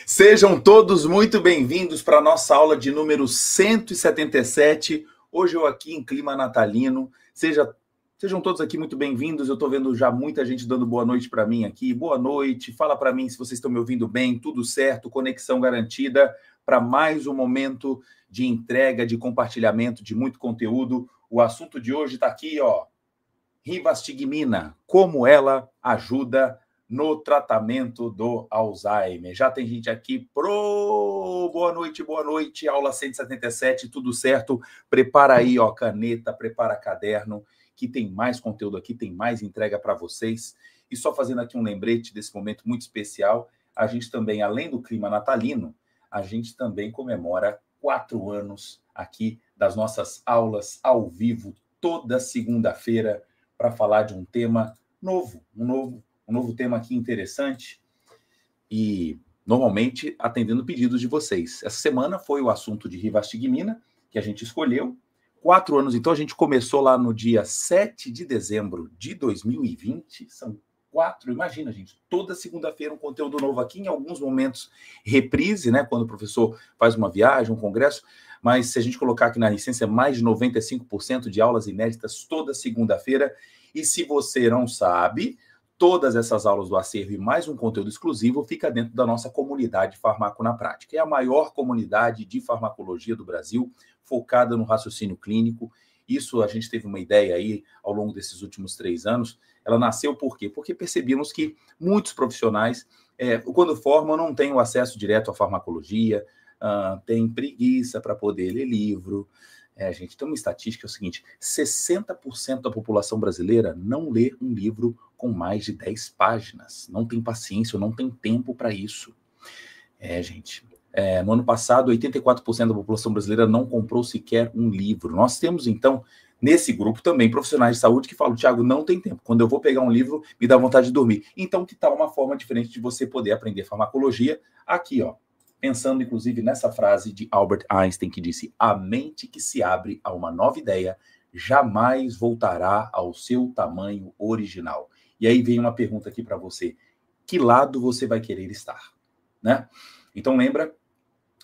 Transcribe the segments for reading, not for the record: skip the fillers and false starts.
Sejam todos muito bem-vindos para a nossa aula de número 177. Hoje eu aqui em clima natalino. Sejam todos aqui muito bem-vindos. Eu estou vendo já muita gente dando boa noite para mim aqui. Boa noite. Fala para mim se vocês estão me ouvindo bem, tudo certo, conexão garantida para mais um momento de entrega, de compartilhamento de muito conteúdo. O assunto de hoje está aqui, ó. Rivastigmina, como ela ajuda no tratamento do Alzheimer. Já tem gente aqui boa noite, aula 177, tudo certo? Prepara aí, ó, caneta, prepara caderno, que tem mais conteúdo aqui, tem mais entrega para vocês. E só fazendo aqui um lembrete desse momento muito especial, a gente também, além do clima natalino, a gente também comemora 4 anos aqui das nossas aulas ao vivo, toda segunda-feira, para falar de um tema novo, um novo tema aqui interessante e normalmente atendendo pedidos de vocês. Essa semana foi o assunto de Rivastigmina, que a gente escolheu. 4 anos, então a gente começou lá no dia 7 de dezembro de 2020, são 4, imagina, gente, toda segunda-feira um conteúdo novo aqui, em alguns momentos reprise, né, quando o professor faz uma viagem, um congresso, mas se a gente colocar aqui na licença, mais de 95% de aulas inéditas toda segunda-feira. E se você não sabe, todas essas aulas do acervo e mais um conteúdo exclusivo fica dentro da nossa comunidade Farmaco na Prática. É a maior comunidade de farmacologia do Brasil, focada no raciocínio clínico. Isso a gente teve uma ideia aí ao longo desses últimos 3 anos. Ela nasceu por quê? Porque percebemos que muitos profissionais, quando formam, não têm o acesso direto à farmacologia, tem preguiça para poder ler livro. Gente, tem uma estatística, é o seguinte, 60% da população brasileira não lê um livro com mais de 10 páginas. Não tem paciência, ou não tem tempo para isso. Gente, no ano passado, 84% da população brasileira não comprou sequer um livro. Nós temos, então, nesse grupo também profissionais de saúde que falam, Thiago, não tem tempo. Quando eu vou pegar um livro, me dá vontade de dormir. Então, que tal uma forma diferente de você poder aprender farmacologia? Aqui, ó. Pensando, inclusive, nessa frase de Albert Einstein, que disse, a mente que se abre a uma nova ideia jamais voltará ao seu tamanho original. E aí vem uma pergunta aqui para você. Que lado você vai querer estar? Né? Então, lembra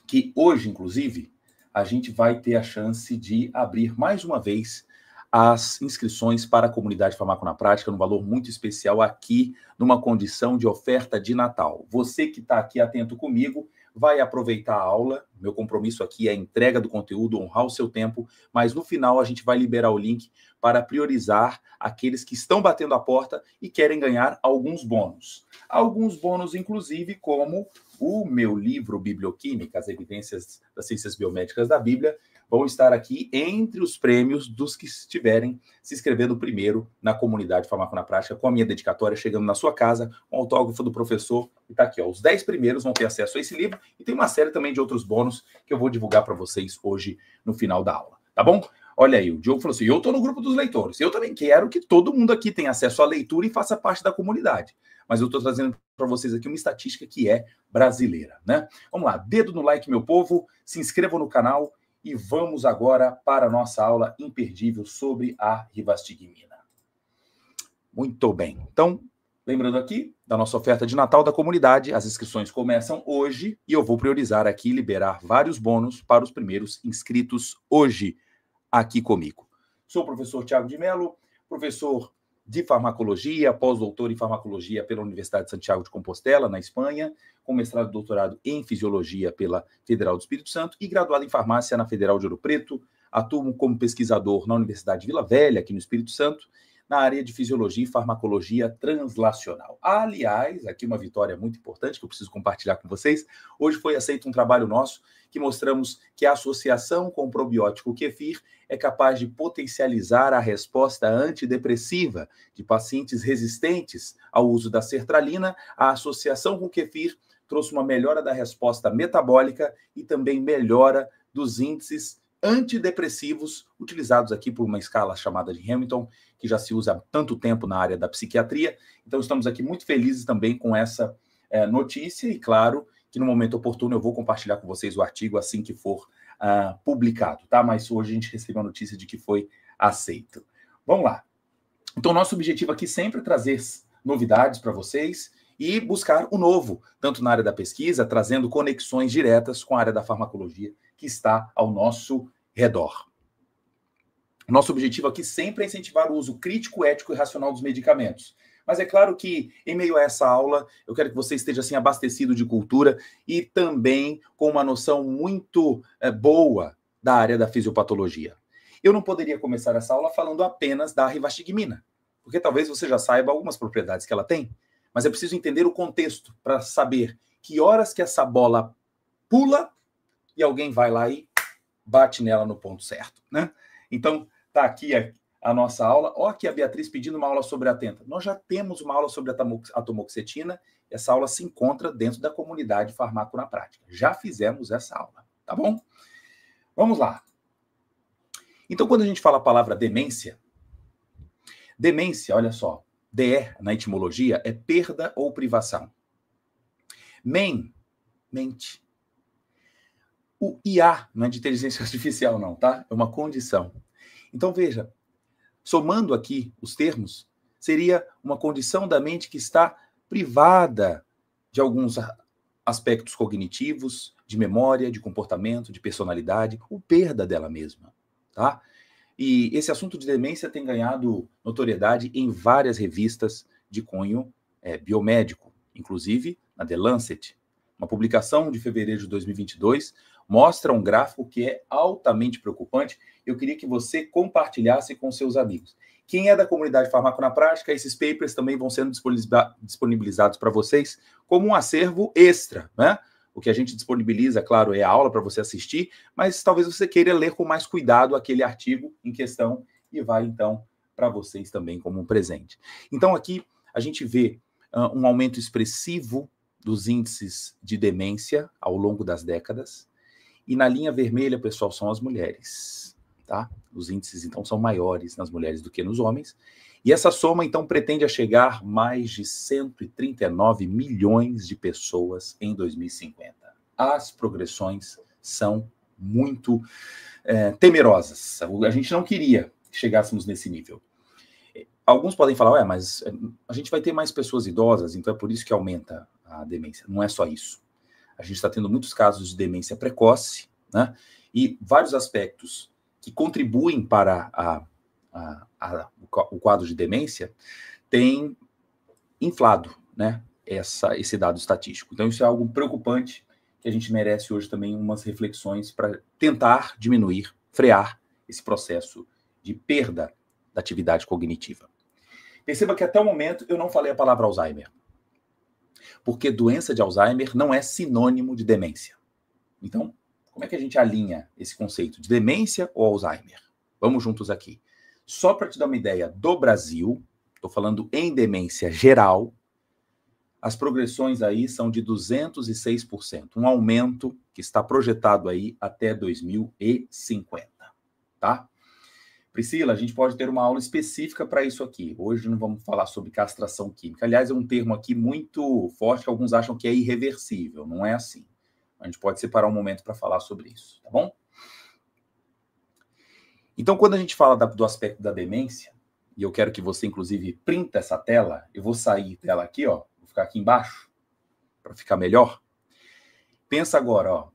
que hoje, inclusive, a gente vai ter a chance de abrir mais uma vez as inscrições para a comunidade Farmaco na Prática, num valor muito especial aqui, numa condição de oferta de Natal. Você que está aqui atento comigo, vai aproveitar a aula, meu compromisso aqui é a entrega do conteúdo, honrar o seu tempo, mas no final a gente vai liberar o link para priorizar aqueles que estão batendo a porta e querem ganhar alguns bônus. Alguns bônus, inclusive, como o meu livro Biblioquímica, as evidências das ciências biomédicas da Bíblia, vão estar aqui entre os prêmios dos que estiverem se inscrevendo primeiro na comunidade Farmaco na Prática, com a minha dedicatória chegando na sua casa, com o autógrafo do professor, e tá aqui, ó, os 10 primeiros vão ter acesso a esse livro, e tem uma série também de outros bônus que eu vou divulgar para vocês hoje no final da aula, tá bom? Olha aí, o Diogo falou assim, eu tô no grupo dos leitores, eu também quero que todo mundo aqui tenha acesso à leitura e faça parte da comunidade, mas eu estou trazendo para vocês aqui uma estatística que é brasileira, né? Vamos lá, dedo no like, meu povo, se inscrevam no canal, e vamos agora para a nossa aula imperdível sobre a Rivastigmina. Muito bem. Então, lembrando aqui da nossa oferta de Natal da comunidade, as inscrições começam hoje e eu vou priorizar aqui, liberar vários bônus para os primeiros inscritos hoje aqui comigo. Sou o professor Thiago de Mello, professor de farmacologia, pós-doutor em farmacologia pela Universidade de Santiago de Compostela, na Espanha, com mestrado e doutorado em fisiologia pela Federal do Espírito Santo e graduado em farmácia na Federal de Ouro Preto. Atuo como pesquisador na Universidade de Vila Velha, aqui no Espírito Santo, na área de fisiologia e farmacologia translacional. Aliás, aqui uma vitória muito importante que eu preciso compartilhar com vocês. Hoje foi aceito um trabalho nosso que mostramos que a associação com o probiótico kefir é capaz de potencializar a resposta antidepressiva de pacientes resistentes ao uso da sertralina. A associação com o kefir trouxe uma melhora da resposta metabólica e também melhora dos índices antidepressivos utilizados aqui por uma escala chamada de Hamilton, que já se usa há tanto tempo na área da psiquiatria. Então, estamos aqui muito felizes também com essa notícia e, claro, que no momento oportuno eu vou compartilhar com vocês o artigo assim que for publicado, tá? Mas hoje a gente recebeu a notícia de que foi aceito. Vamos lá. Então, nosso objetivo aqui sempre é trazer novidades para vocês e buscar o novo, tanto na área da pesquisa, trazendo conexões diretas com a área da farmacologia que está ao nosso redor. Nosso objetivo aqui sempre é incentivar o uso crítico, ético e racional dos medicamentos. Mas é claro que, em meio a essa aula, eu quero que você esteja assim abastecido de cultura e também com uma noção muito boa da área da fisiopatologia. Eu não poderia começar essa aula falando apenas da rivastigmina, porque talvez você já saiba algumas propriedades que ela tem, mas é preciso entender o contexto para saber que horas que essa bola pula e alguém vai lá e bate nela no ponto certo, né? Então, tá aqui a nossa aula. Ó, aqui a Beatriz pedindo uma aula sobre a Atenta. Nós já temos uma aula sobre a atomoxetina. Essa aula se encontra dentro da comunidade Farmaco na Prática. Já fizemos essa aula, tá bom? Vamos lá. Então, quando a gente fala a palavra demência, olha só, DE na etimologia é perda ou privação. Mente. O IA não é de inteligência artificial, não, tá? É uma condição. Então, veja, somando aqui os termos, seria uma condição da mente que está privada de alguns aspectos cognitivos, de memória, de comportamento, de personalidade, ou perda dela mesma, tá? E esse assunto de demência tem ganhado notoriedade em várias revistas de cunho biomédico, inclusive na The Lancet. Uma publicação de fevereiro de 2022 mostra um gráfico que é altamente preocupante. Eu queria que você compartilhasse com seus amigos. Quem é da comunidade Farmaco na Prática, esses papers também vão sendo disponibilizados para vocês como um acervo extra, né? O que a gente disponibiliza, claro, é a aula para você assistir, mas talvez você queira ler com mais cuidado aquele artigo em questão e vai, então, para vocês também como um presente. Então, aqui a gente vê um aumento expressivo dos índices de demência ao longo das décadas. E na linha vermelha, pessoal, são as mulheres, tá? Os índices, então, são maiores nas mulheres do que nos homens. E essa soma, então, pretende chegar a mais de 139 milhões de pessoas em 2050. As progressões são muito temerosas. A gente não queria que chegássemos nesse nível. Alguns podem falar, ué, mas a gente vai ter mais pessoas idosas, então é por isso que aumenta a demência. Não é só isso. A gente está tendo muitos casos de demência precoce, né? E vários aspectos que contribuem para o quadro de demência têm inflado, né, esse dado estatístico. Então, isso é algo preocupante que a gente merece hoje também umas reflexões para tentar diminuir, frear esse processo de perda da atividade cognitiva. Perceba que até o momento eu não falei a palavra Alzheimer, porque doença de Alzheimer não é sinônimo de demência. Então, como é que a gente alinha esse conceito de demência ou Alzheimer? Vamos juntos aqui. Só para te dar uma ideia do Brasil, estou falando em demência geral, as progressões aí são de 206%, um aumento que está projetado aí até 2050, tá? Priscila, a gente pode ter uma aula específica para isso aqui. Hoje não vamos falar sobre castração química. Aliás, é um termo aqui muito forte que alguns acham que é irreversível. Não é assim. A gente pode separar um momento para falar sobre isso, tá bom? Então, quando a gente fala do aspecto da demência, e eu quero que você, inclusive, printa essa tela, eu vou sair dela aqui, ó, vou ficar aqui embaixo, para ficar melhor. Pensa agora, ó,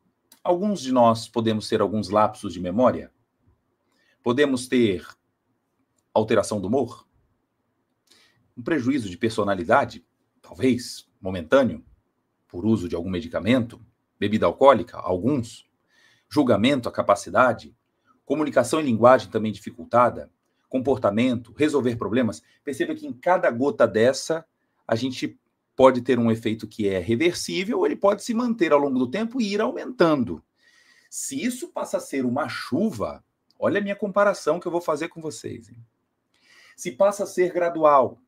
alguns de nós podemos ter alguns lapsos de memória? Podemos ter alteração do humor? Um prejuízo de personalidade, talvez momentâneo, por uso de algum medicamento? Bebida alcoólica? Alguns. Julgamento, a capacidade? Comunicação e linguagem também dificultada? Comportamento? Resolver problemas? Perceba que em cada gota dessa, a gente pode ter um efeito que é reversível, ou ele pode se manter ao longo do tempo e ir aumentando. Se isso passa a ser uma chuva, olha a minha comparação que eu vou fazer com vocês, hein? Se passa a ser gradual,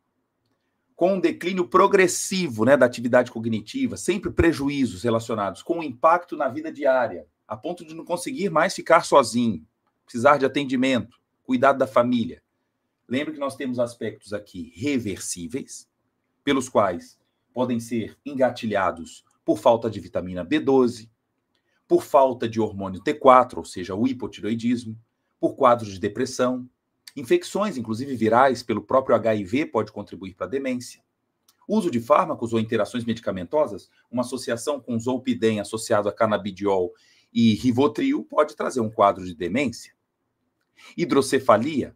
com um declínio progressivo, né, da atividade cognitiva, sempre prejuízos relacionados com o impacto na vida diária, a ponto de não conseguir mais ficar sozinho, precisar de atendimento, cuidado da família. Lembre que nós temos aspectos aqui reversíveis, pelos quais podem ser engatilhados por falta de vitamina B12, por falta de hormônio T4, ou seja, o hipotireoidismo, por quadros de depressão, infecções, inclusive virais, pelo próprio HIV, pode contribuir para a demência. Uso de fármacos ou interações medicamentosas, uma associação com zolpidem associado a canabidiol e rivotril pode trazer um quadro de demência. Hidrocefalia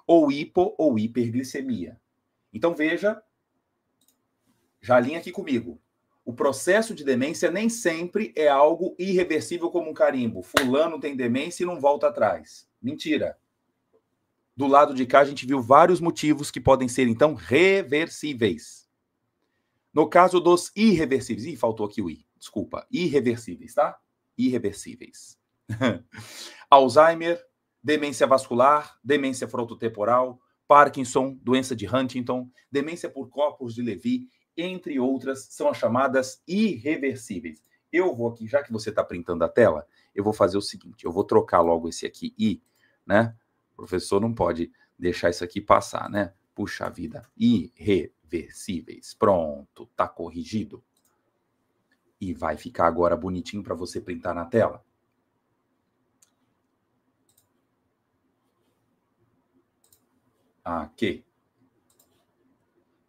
ou hipo ou hiperglicemia. Então veja, já alinha aqui comigo. O processo de demência nem sempre é algo irreversível como um carimbo. Fulano tem demência e não volta atrás. Mentira. Do lado de cá a gente viu vários motivos que podem ser, então, reversíveis. No caso dos irreversíveis. Ih, faltou aqui o I. Desculpa. Irreversíveis, tá? Irreversíveis. Alzheimer, demência vascular, demência frontotemporal, Parkinson, doença de Huntington, demência por corpos de Levy, entre outras, são as chamadas irreversíveis. Eu vou aqui, já que você está printando a tela, eu vou fazer o seguinte, eu vou trocar logo esse aqui I, né? O professor não pode deixar isso aqui passar, né? Puxa vida, irreversíveis. Pronto, tá corrigido. E vai ficar agora bonitinho para você printar na tela. Aqui.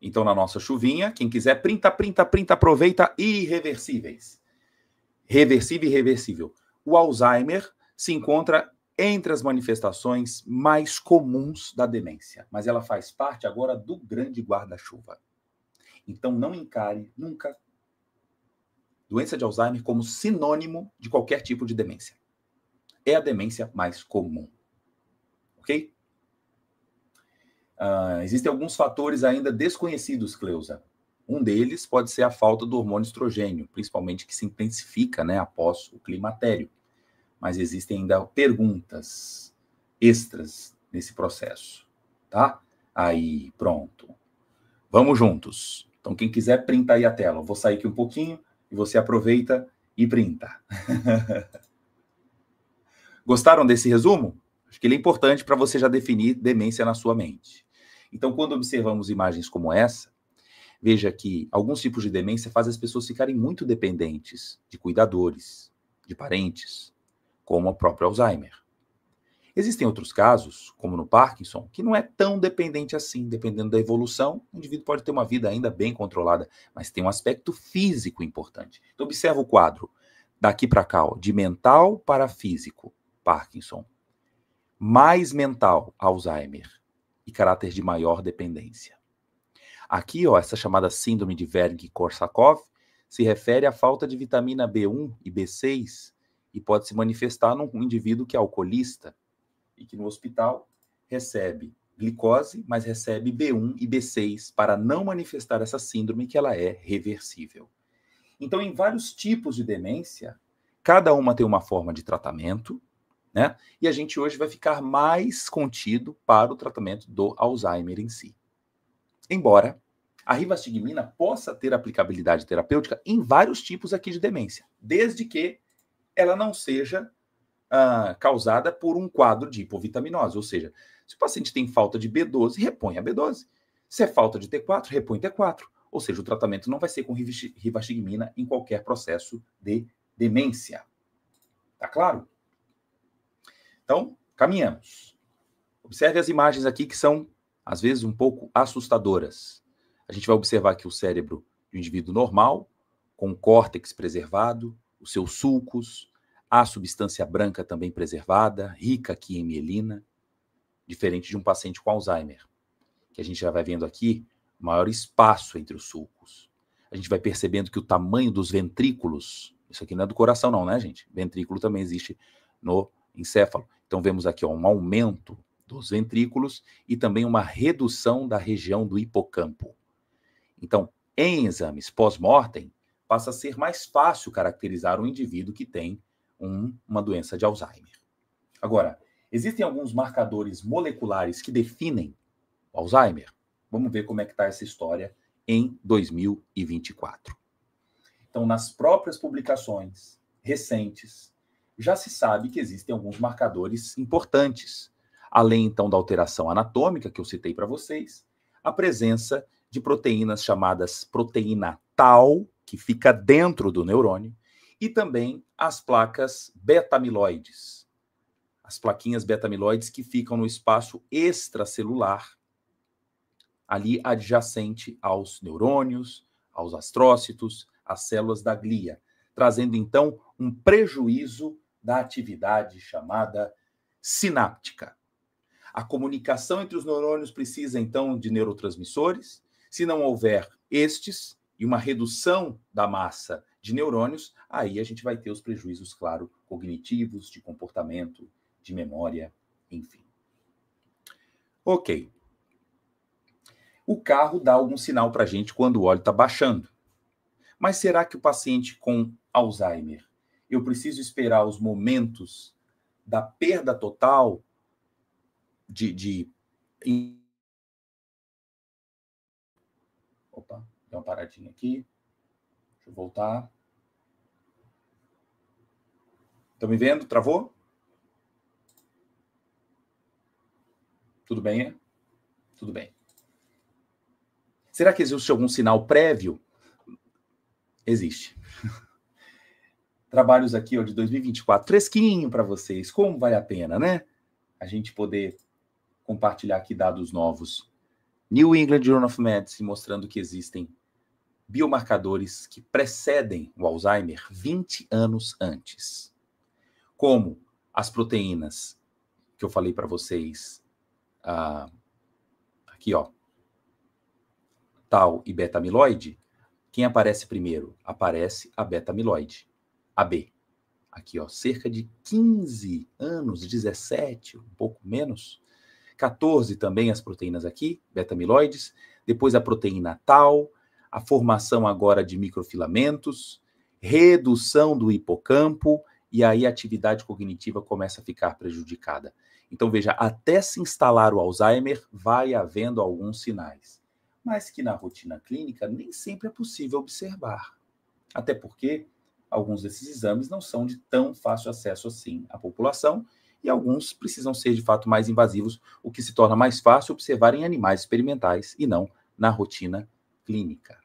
Então, na nossa chuvinha, quem quiser, printa, aproveita. Irreversíveis. Reversível e irreversível. O Alzheimer se encontra entre as manifestações mais comuns da demência, mas ela faz parte agora do grande guarda-chuva. Então, não encare nunca doença de Alzheimer como sinônimo de qualquer tipo de demência. É a demência mais comum. Ok? Existem alguns fatores ainda desconhecidos, Cleusa. Um deles pode ser a falta do hormônio estrogênio, principalmente que se intensifica, né, após o climatério. Mas existem ainda perguntas extras nesse processo, tá? Aí, pronto. Vamos juntos. Então, quem quiser, printa aí a tela. Eu vou sair aqui um pouquinho e você aproveita e printa. Gostaram desse resumo? Acho que ele é importante para você já definir demência na sua mente. Então, quando observamos imagens como essa, veja que alguns tipos de demência fazem as pessoas ficarem muito dependentes de cuidadores, de parentes, como o próprio Alzheimer. Existem outros casos, como no Parkinson, que não é tão dependente assim. Dependendo da evolução, o indivíduo pode ter uma vida ainda bem controlada, mas tem um aspecto físico importante. Então, observa o quadro daqui para cá, ó, de mental para físico, Parkinson. Mais mental, Alzheimer, e caráter de maior dependência. Aqui, ó, essa chamada síndrome de Wernicke-Korsakoff se refere à falta de vitamina B1 e B6 e pode se manifestar num indivíduo que é alcoolista e que no hospital recebe glicose, mas recebe B1 e B6 para não manifestar essa síndrome que ela é reversível. Então, em vários tipos de demência, cada uma tem uma forma de tratamento, né? E a gente hoje vai ficar mais contido para o tratamento do Alzheimer em si. Embora a rivastigmina possa ter aplicabilidade terapêutica em vários tipos aqui de demência, desde que ela não seja causada por um quadro de hipovitaminose, ou seja, se o paciente tem falta de B12, repõe a B12. Se é falta de T4, repõe T4. Ou seja, o tratamento não vai ser com rivastigmina em qualquer processo de demência. Tá claro? Então, caminhamos. Observe as imagens aqui que são, às vezes, um pouco assustadoras. A gente vai observar aqui o cérebro de um indivíduo normal, com o córtex preservado, os seus sulcos, a substância branca também preservada, rica aqui em mielina, diferente de um paciente com Alzheimer, que a gente já vai vendo aqui maior espaço entre os sulcos. A gente vai percebendo que o tamanho dos ventrículos, isso aqui não é do coração não, né, gente? Ventrículo também existe no encéfalo. Então vemos aqui, ó, um aumento dos ventrículos e também uma redução da região do hipocampo. Então, em exames pós-mortem, passa a ser mais fácil caracterizar um indivíduo que tem uma doença de Alzheimer. Agora, existem alguns marcadores moleculares que definem o Alzheimer? Vamos ver como é que está essa história em 2024. Então, nas próprias publicações recentes, já se sabe que existem alguns marcadores importantes. Além, então, da alteração anatômica, que eu citei para vocês, a presença de proteínas chamadas proteína tau, que fica dentro do neurônio, e também as placas beta-amiloides. As plaquinhas beta-amiloides que ficam no espaço extracelular, ali adjacente aos neurônios, aos astrócitos, às células da glia, trazendo então um prejuízo da atividade chamada sináptica. A comunicação entre os neurônios precisa então de neurotransmissores. Se não houver estes e uma redução da massa de neurônios, aí a gente vai ter os prejuízos, claro, cognitivos, de comportamento, de memória, enfim. Ok. O carro dá algum sinal para a gente quando o óleo está baixando. Mas será que o paciente com Alzheimer, eu preciso esperar os momentos da perda total Opa, deu uma paradinha aqui. Deixa eu voltar. Estão me vendo? Travou? Tudo bem, é? Tudo bem. Será que existe algum sinal prévio? Existe. Trabalhos aqui, ó, de 2024, fresquinho para vocês. Como vale a pena, né? A gente poder compartilhar aqui dados novos. New England Journal of Medicine mostrando que existem biomarcadores que precedem o Alzheimer 20 anos antes. Como as proteínas que eu falei para vocês, aqui, ó, tau e beta-amiloide. Quem aparece primeiro? Aparece a beta-amiloide, a B. Aqui, ó, cerca de 15 anos, 17, um pouco menos. 14 também as proteínas aqui, beta-amiloides. Depois a proteína tau, a formação agora de microfilamentos, redução do hipocampo, e aí a atividade cognitiva começa a ficar prejudicada. Então, veja, até se instalar o Alzheimer, vai havendo alguns sinais, mas que na rotina clínica nem sempre é possível observar. Até porque alguns desses exames não são de tão fácil acesso assim à população, e alguns precisam ser, de fato, mais invasivos, o que se torna mais fácil observar em animais experimentais e não na rotina clínica.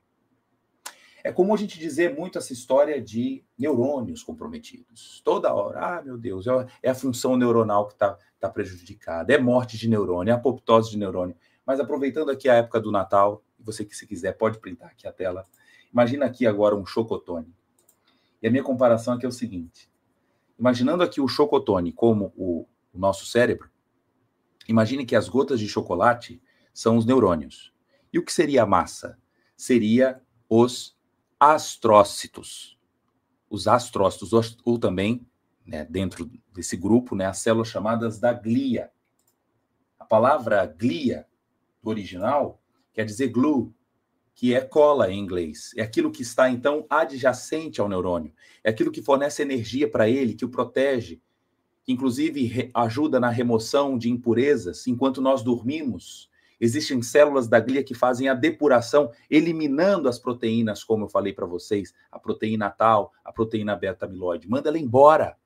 É comum a gente dizer muito essa história de neurônios comprometidos. Toda hora, meu Deus, é a função neuronal que está prejudicada, é morte de neurônio, é apoptose de neurônio. Mas aproveitando aqui a época do Natal, você que se quiser pode printar aqui a tela, imagina aqui agora um chocotone. E a minha comparação aqui é o seguinte, imaginando aqui o chocotone como o nosso cérebro, imagine que as gotas de chocolate são os neurônios. E o que seria a massa? Seria os astrócitos. Os astrócitos, ou também, né, dentro desse grupo, né, as células chamadas da glia. A palavra glia, do original, quer dizer glue, que é cola em inglês. É aquilo que está, então, adjacente ao neurônio. É aquilo que fornece energia para ele, que o protege, que, inclusive, ajuda na remoção de impurezas enquanto nós dormimos. Existem células da glia que fazem a depuração, eliminando as proteínas, como eu falei para vocês, a proteína tau, a proteína beta-amiloide. Manda ela embora.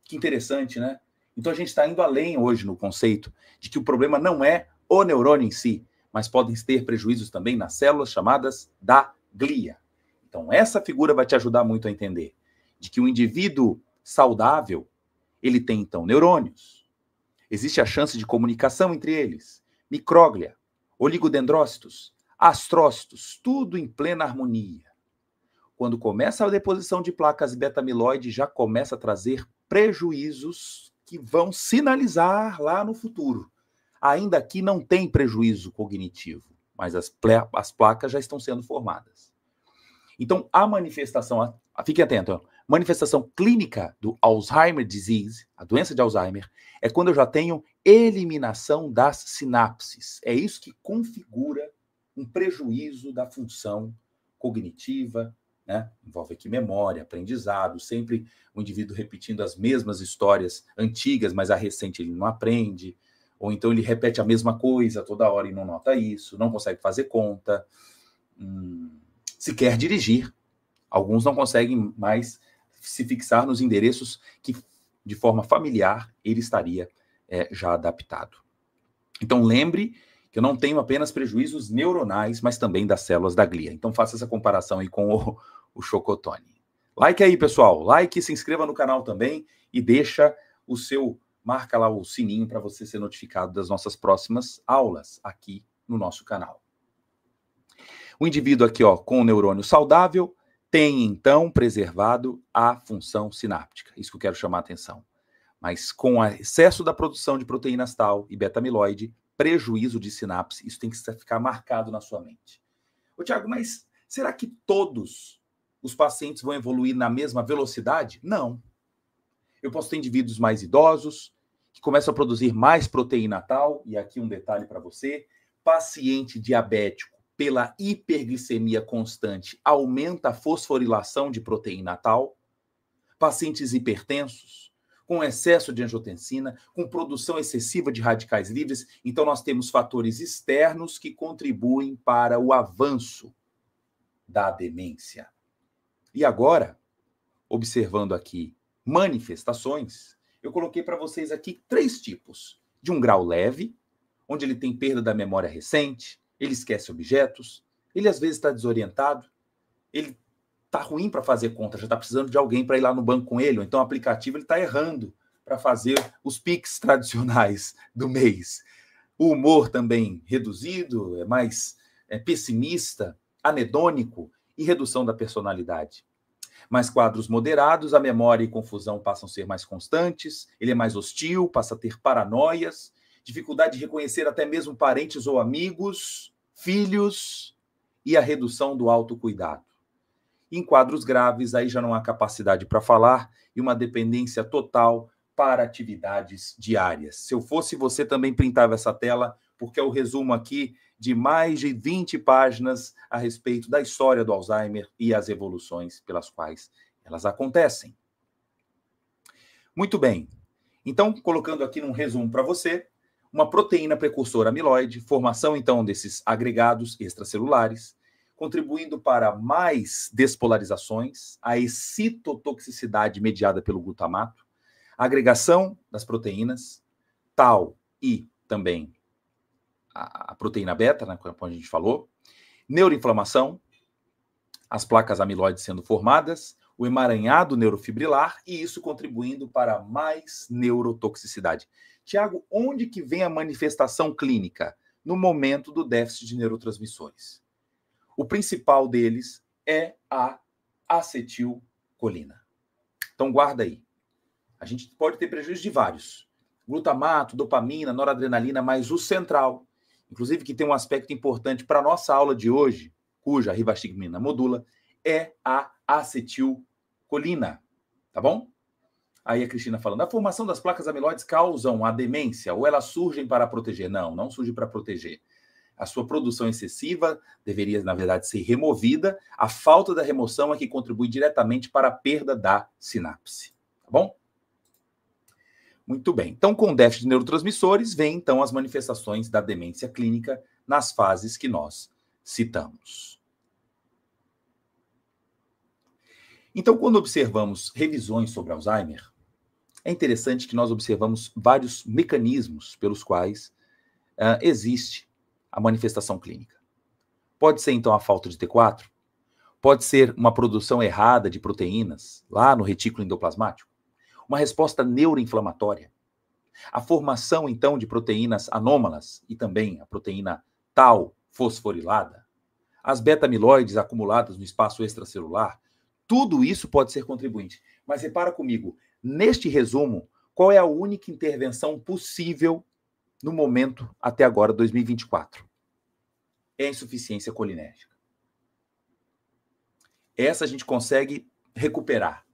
Que interessante, né? Então a gente está indo além hoje no conceito de que o problema não é o neurônio em si, mas podem ter prejuízos também nas células chamadas da glia. Então essa figura vai te ajudar muito a entender de que o indivíduo saudável, ele tem então neurônios. Existe a chance de comunicação entre eles. Micróglia, oligodendrócitos, astrócitos, tudo em plena harmonia. Quando começa a deposição de placas beta-amiloide, já começa a trazer prejuízos que vão sinalizar lá no futuro. Ainda aqui não tem prejuízo cognitivo, mas as placas já estão sendo formadas. Então, a manifestação, fique atento, manifestação clínica do Alzheimer disease, a doença de Alzheimer, é quando eu já tenho eliminação das sinapses. É isso que configura um prejuízo da função cognitiva, né? Envolve aqui memória, aprendizado, sempre o indivíduo repetindo as mesmas histórias antigas, mas a recente ele não aprende, ou então ele repete a mesma coisa toda hora e não nota isso, não consegue fazer conta, se quer dirigir. Alguns não conseguem mais se fixar nos endereços que, de forma familiar, ele estaria já adaptado. Então, lembre que eu não tenho apenas prejuízos neuronais, mas também das células da glia. Então, faça essa comparação aí com o chocotone. Like aí, pessoal. Like, se inscreva no canal também e deixa marca lá o sininho para você ser notificado das nossas próximas aulas aqui no nosso canal. O indivíduo aqui, ó, com o neurônio saudável, tem, então, preservado a função sináptica. Isso que eu quero chamar a atenção. Mas com o excesso da produção de proteínas tal e beta-amiloide, prejuízo de sinapse, isso tem que ficar marcado na sua mente. Ô, Tiago, mas será que todos os pacientes vão evoluir na mesma velocidade? Não. Eu posso ter indivíduos mais idosos, que começam a produzir mais proteína tal, e aqui um detalhe para você, paciente diabético, pela hiperglicemia constante, aumenta a fosforilação de proteína tal, pacientes hipertensos, com excesso de angiotensina, com produção excessiva de radicais livres, então nós temos fatores externos que contribuem para o avanço da demência. E agora, observando aqui manifestações, eu coloquei para vocês aqui 3 tipos. De um grau leve, onde ele tem perda da memória recente, ele esquece objetos, ele às vezes está desorientado, ele está ruim para fazer conta, já está precisando de alguém para ir lá no banco com ele, ou então o aplicativo ele está errando para fazer os Pix tradicionais do mês. O humor também reduzido, é mais pessimista, anedônico e redução da personalidade. Mas quadros moderados, a memória e confusão passam a ser mais constantes, ele é mais hostil, passa a ter paranoias, dificuldade de reconhecer até mesmo parentes ou amigos, filhos, e a redução do autocuidado. Em quadros graves, aí já não há capacidade para falar e uma dependência total para atividades diárias. Se eu fosse você, também printava essa tela, porque é o resumo aqui de mais de 20 páginas a respeito da história do Alzheimer e as evoluções pelas quais elas acontecem. Muito bem. Então, colocando aqui num resumo para você, uma proteína precursora amiloide, formação, então, desses agregados extracelulares, contribuindo para mais despolarizações, a excitotoxicidade mediada pelo glutamato, a agregação das proteínas, tal e também a proteína beta, né, como a gente falou, neuroinflamação, as placas amiloides sendo formadas, o emaranhado neurofibrilar e isso contribuindo para mais neurotoxicidade. Tiago, onde que vem a manifestação clínica? No momento do déficit de neurotransmissores. O principal deles é a acetilcolina. Então guarda aí. A gente pode ter prejuízo de vários. Glutamato, dopamina, noradrenalina, mas o central, inclusive que tem um aspecto importante para a nossa aula de hoje, cuja rivastigmina modula, é a acetilcolina. Tá bom? Aí a Cristina falando, a formação das placas amiloides causam a demência ou elas surgem para proteger? Não, não surge para proteger. A sua produção excessiva deveria, na verdade, ser removida. A falta da remoção é que contribui diretamente para a perda da sinapse. Tá bom? Muito bem. Então, com déficit de neurotransmissores, vem, então, as manifestações da demência clínica nas fases que nós citamos. Então, quando observamos revisões sobre Alzheimer, é interessante que nós observamos vários mecanismos pelos quais existe a manifestação clínica. Pode ser, então, a falta de T4, pode ser uma produção errada de proteínas lá no retículo endoplasmático, uma resposta neuroinflamatória, a formação, então, de proteínas anômalas e também a proteína tal fosforilada, as beta-amiloides acumuladas no espaço extracelular, tudo isso pode ser contribuinte. Mas repara comigo, neste resumo, qual é a única intervenção possível no momento até agora, 2024? É a insuficiência colinérgica. Essa a gente consegue recuperar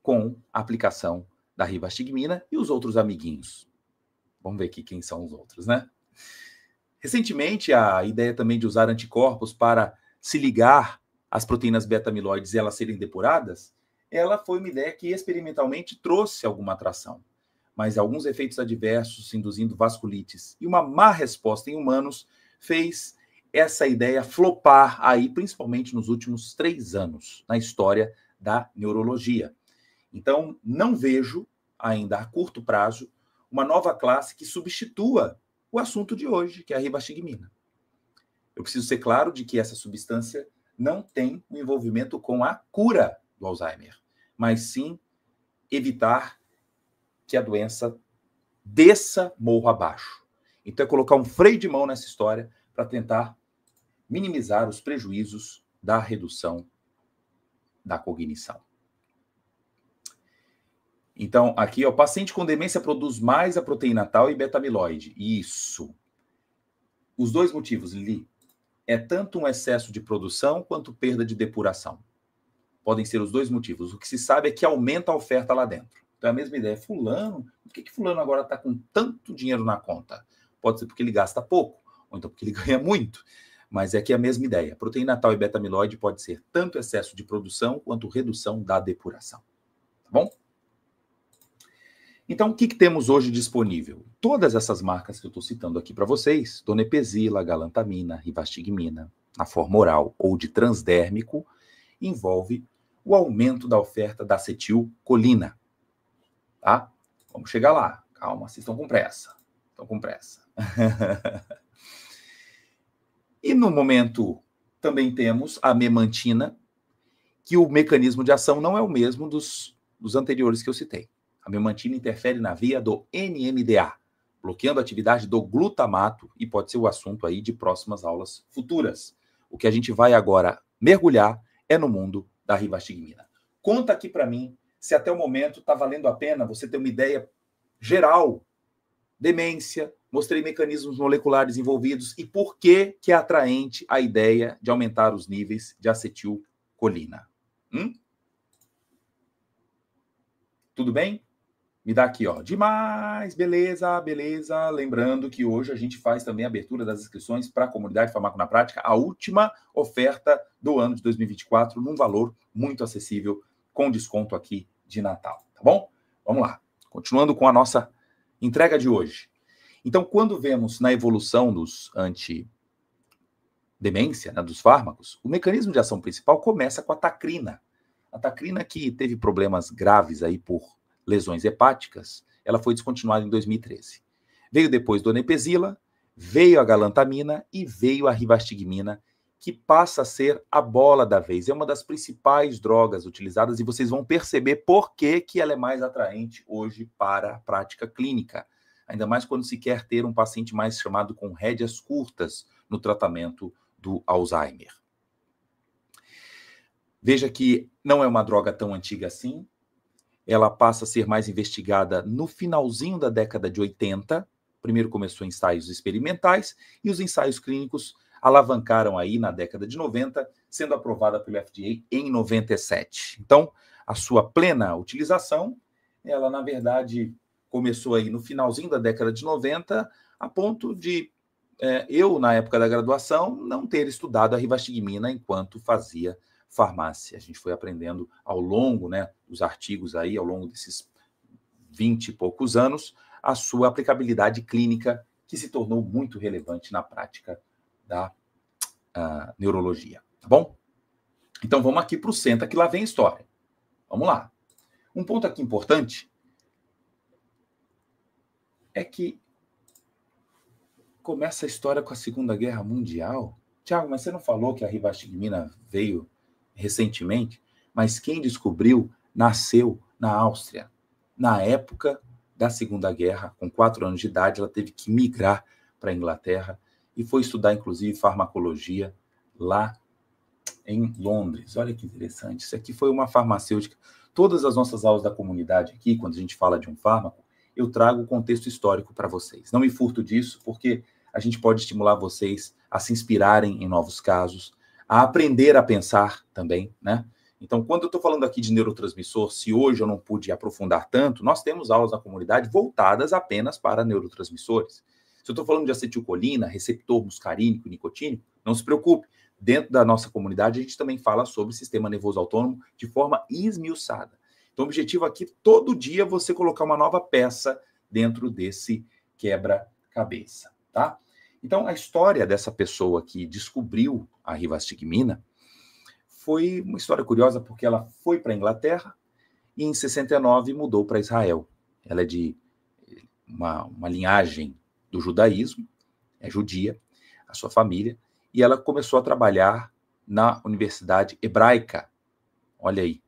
com a aplicação da rivastigmina e os outros amiguinhos. Vamos ver aqui quem são os outros, né? Recentemente, a ideia também de usar anticorpos para se ligar às proteínas beta-amiloides e elas serem depuradas, ela foi uma ideia que experimentalmente trouxe alguma atração. Mas alguns efeitos adversos, induzindo vasculites e uma má resposta em humanos, fez essa ideia flopar aí, principalmente nos últimos 3 anos, na história da neurologia. Então, não vejo ainda a curto prazo uma nova classe que substitua o assunto de hoje, que é a rivastigmina. Eu preciso ser claro de que essa substância não tem um envolvimento com a cura do Alzheimer, mas sim evitar que a doença desça morro abaixo. Então é colocar um freio de mão nessa história para tentar minimizar os prejuízos da redução da cognição. Então, aqui, o paciente com demência produz mais a proteína tau e beta-amiloide. Isso. Os dois motivos, Lili, é tanto um excesso de produção quanto perda de depuração. Podem ser os dois motivos. O que se sabe é que aumenta a oferta lá dentro. Então, é a mesma ideia. Fulano, por que fulano agora está com tanto dinheiro na conta? Pode ser porque ele gasta pouco, ou então porque ele ganha muito. Mas é que é a mesma ideia. Proteína tau e beta-amiloide pode ser tanto excesso de produção quanto redução da depuração. Tá bom? Então, o que temos hoje disponível? Todas essas marcas que eu estou citando aqui para vocês, donepezila, galantamina, rivastigmina, na forma oral ou de transdérmico, envolve o aumento da oferta da acetilcolina. Tá? Vamos chegar lá. Calma, vocês estão com pressa. Estão com pressa. E no momento também temos a memantina, que o mecanismo de ação não é o mesmo dos anteriores que eu citei. A memantina interfere na via do NMDA, bloqueando a atividade do glutamato, e pode ser o assunto aí de próximas aulas futuras. O que a gente vai agora mergulhar é no mundo da rivastigmina. Conta aqui para mim se até o momento está valendo a pena você ter uma ideia geral. Demência, mostrei mecanismos moleculares envolvidos e por que é atraente a ideia de aumentar os níveis de acetilcolina. Tudo bem? Me dá aqui, ó. Demais, beleza, beleza. Lembrando que hoje a gente faz também a abertura das inscrições para a comunidade Farmaco na Prática, a última oferta do ano de 2024, num valor muito acessível, com desconto aqui de Natal, tá bom? Vamos lá. Continuando com a nossa entrega de hoje. Então, quando vemos na evolução dos antidemência, né, dos fármacos, o mecanismo de ação principal começa com a tacrina. A tacrina, que teve problemas graves aí por lesões hepáticas, ela foi descontinuada em 2013. Veio depois donepezila, veio a galantamina e veio a rivastigmina, que passa a ser a bola da vez. É uma das principais drogas utilizadas e vocês vão perceber por que ela é mais atraente hoje para a prática clínica. Ainda mais quando se quer ter um paciente mais chamado com rédeas curtas no tratamento do Alzheimer. Veja que não é uma droga tão antiga assim. Ela passa a ser mais investigada no finalzinho da década de 80. Primeiro começou em ensaios experimentais e os ensaios clínicos alavancaram aí na década de 90, sendo aprovada pelo FDA em 97. Então, a sua plena utilização, ela na verdade começou aí no finalzinho da década de 90, a ponto de eu, na época da graduação, não ter estudado a rivastigmina enquanto fazia farmácia. A gente foi aprendendo ao longo, né, dos artigos aí, ao longo desses 20 e poucos anos, a sua aplicabilidade clínica, que se tornou muito relevante na prática da neurologia, tá bom? Então vamos aqui para o senta que lá vem a história. Vamos lá. Um ponto aqui importante é que começa a história com a Segunda Guerra Mundial. Tiago, mas você não falou que a rivastigmina veio recentemente? Mas quem descobriu nasceu na Áustria. Na época da Segunda Guerra, com 4 anos de idade, ela teve que migrar para a Inglaterra e foi estudar, inclusive, farmacologia lá em Londres. Olha que interessante. Isso aqui foi uma farmacêutica. Todas as nossas aulas da comunidade aqui, quando a gente fala de um fármaco, eu trago o contexto histórico para vocês. Não me furto disso, porque a gente pode estimular vocês a se inspirarem em novos casos, a aprender a pensar também, né? Então, quando eu estou falando aqui de neurotransmissor, se hoje eu não pude aprofundar tanto, nós temos aulas na comunidade voltadas apenas para neurotransmissores. Se eu estou falando de acetilcolina, receptor muscarínico, nicotínico, não se preocupe. Dentro da nossa comunidade, a gente também fala sobre sistema nervoso autônomo de forma esmiuçada. Então, o objetivo aqui, todo dia, você colocar uma nova peça dentro desse quebra-cabeça, tá? Então, a história dessa pessoa que descobriu a rivastigmina foi uma história curiosa, porque ela foi para a Inglaterra e, em 69, mudou para Israel. Ela é de uma linhagem do judaísmo, é judia, a sua família, e ela começou a trabalhar na Universidade Hebraica. Olha aí.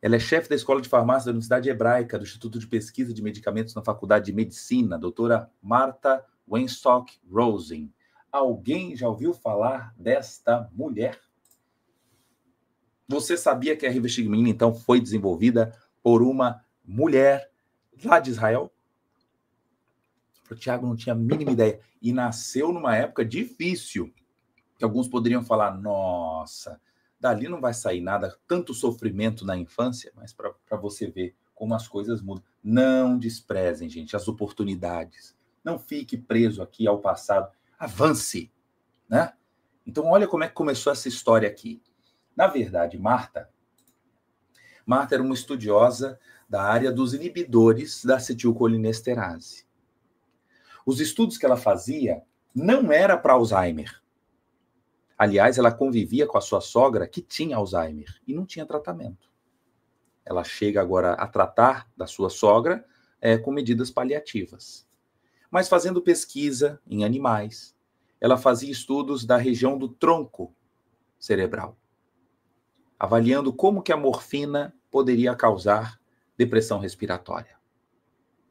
Ela é chefe da Escola de Farmácia da Universidade Hebraica, do Instituto de Pesquisa de Medicamentos na Faculdade de Medicina, doutora Martha Weinstock Rosen. Alguém já ouviu falar desta mulher? Você sabia que a rivastigmina, então, foi desenvolvida por uma mulher lá de Israel? O Tiago não tinha a mínima ideia. E nasceu numa época difícil, que alguns poderiam falar, nossa, dali não vai sair nada, tanto sofrimento na infância, mas para você ver como as coisas mudam. Não desprezem, gente, as oportunidades. Não fique preso aqui ao passado. Avance, né? Então, olha como é que começou essa história aqui. Na verdade, Marta era uma estudiosa da área dos inibidores da acetilcolinesterase. Os estudos que ela fazia não era para Alzheimer. Aliás, ela convivia com a sua sogra que tinha Alzheimer e não tinha tratamento. Ela chega agora a tratar da sua sogra com medidas paliativas. Mas fazendo pesquisa em animais, ela fazia estudos da região do tronco cerebral, avaliando como que a morfina poderia causar depressão respiratória.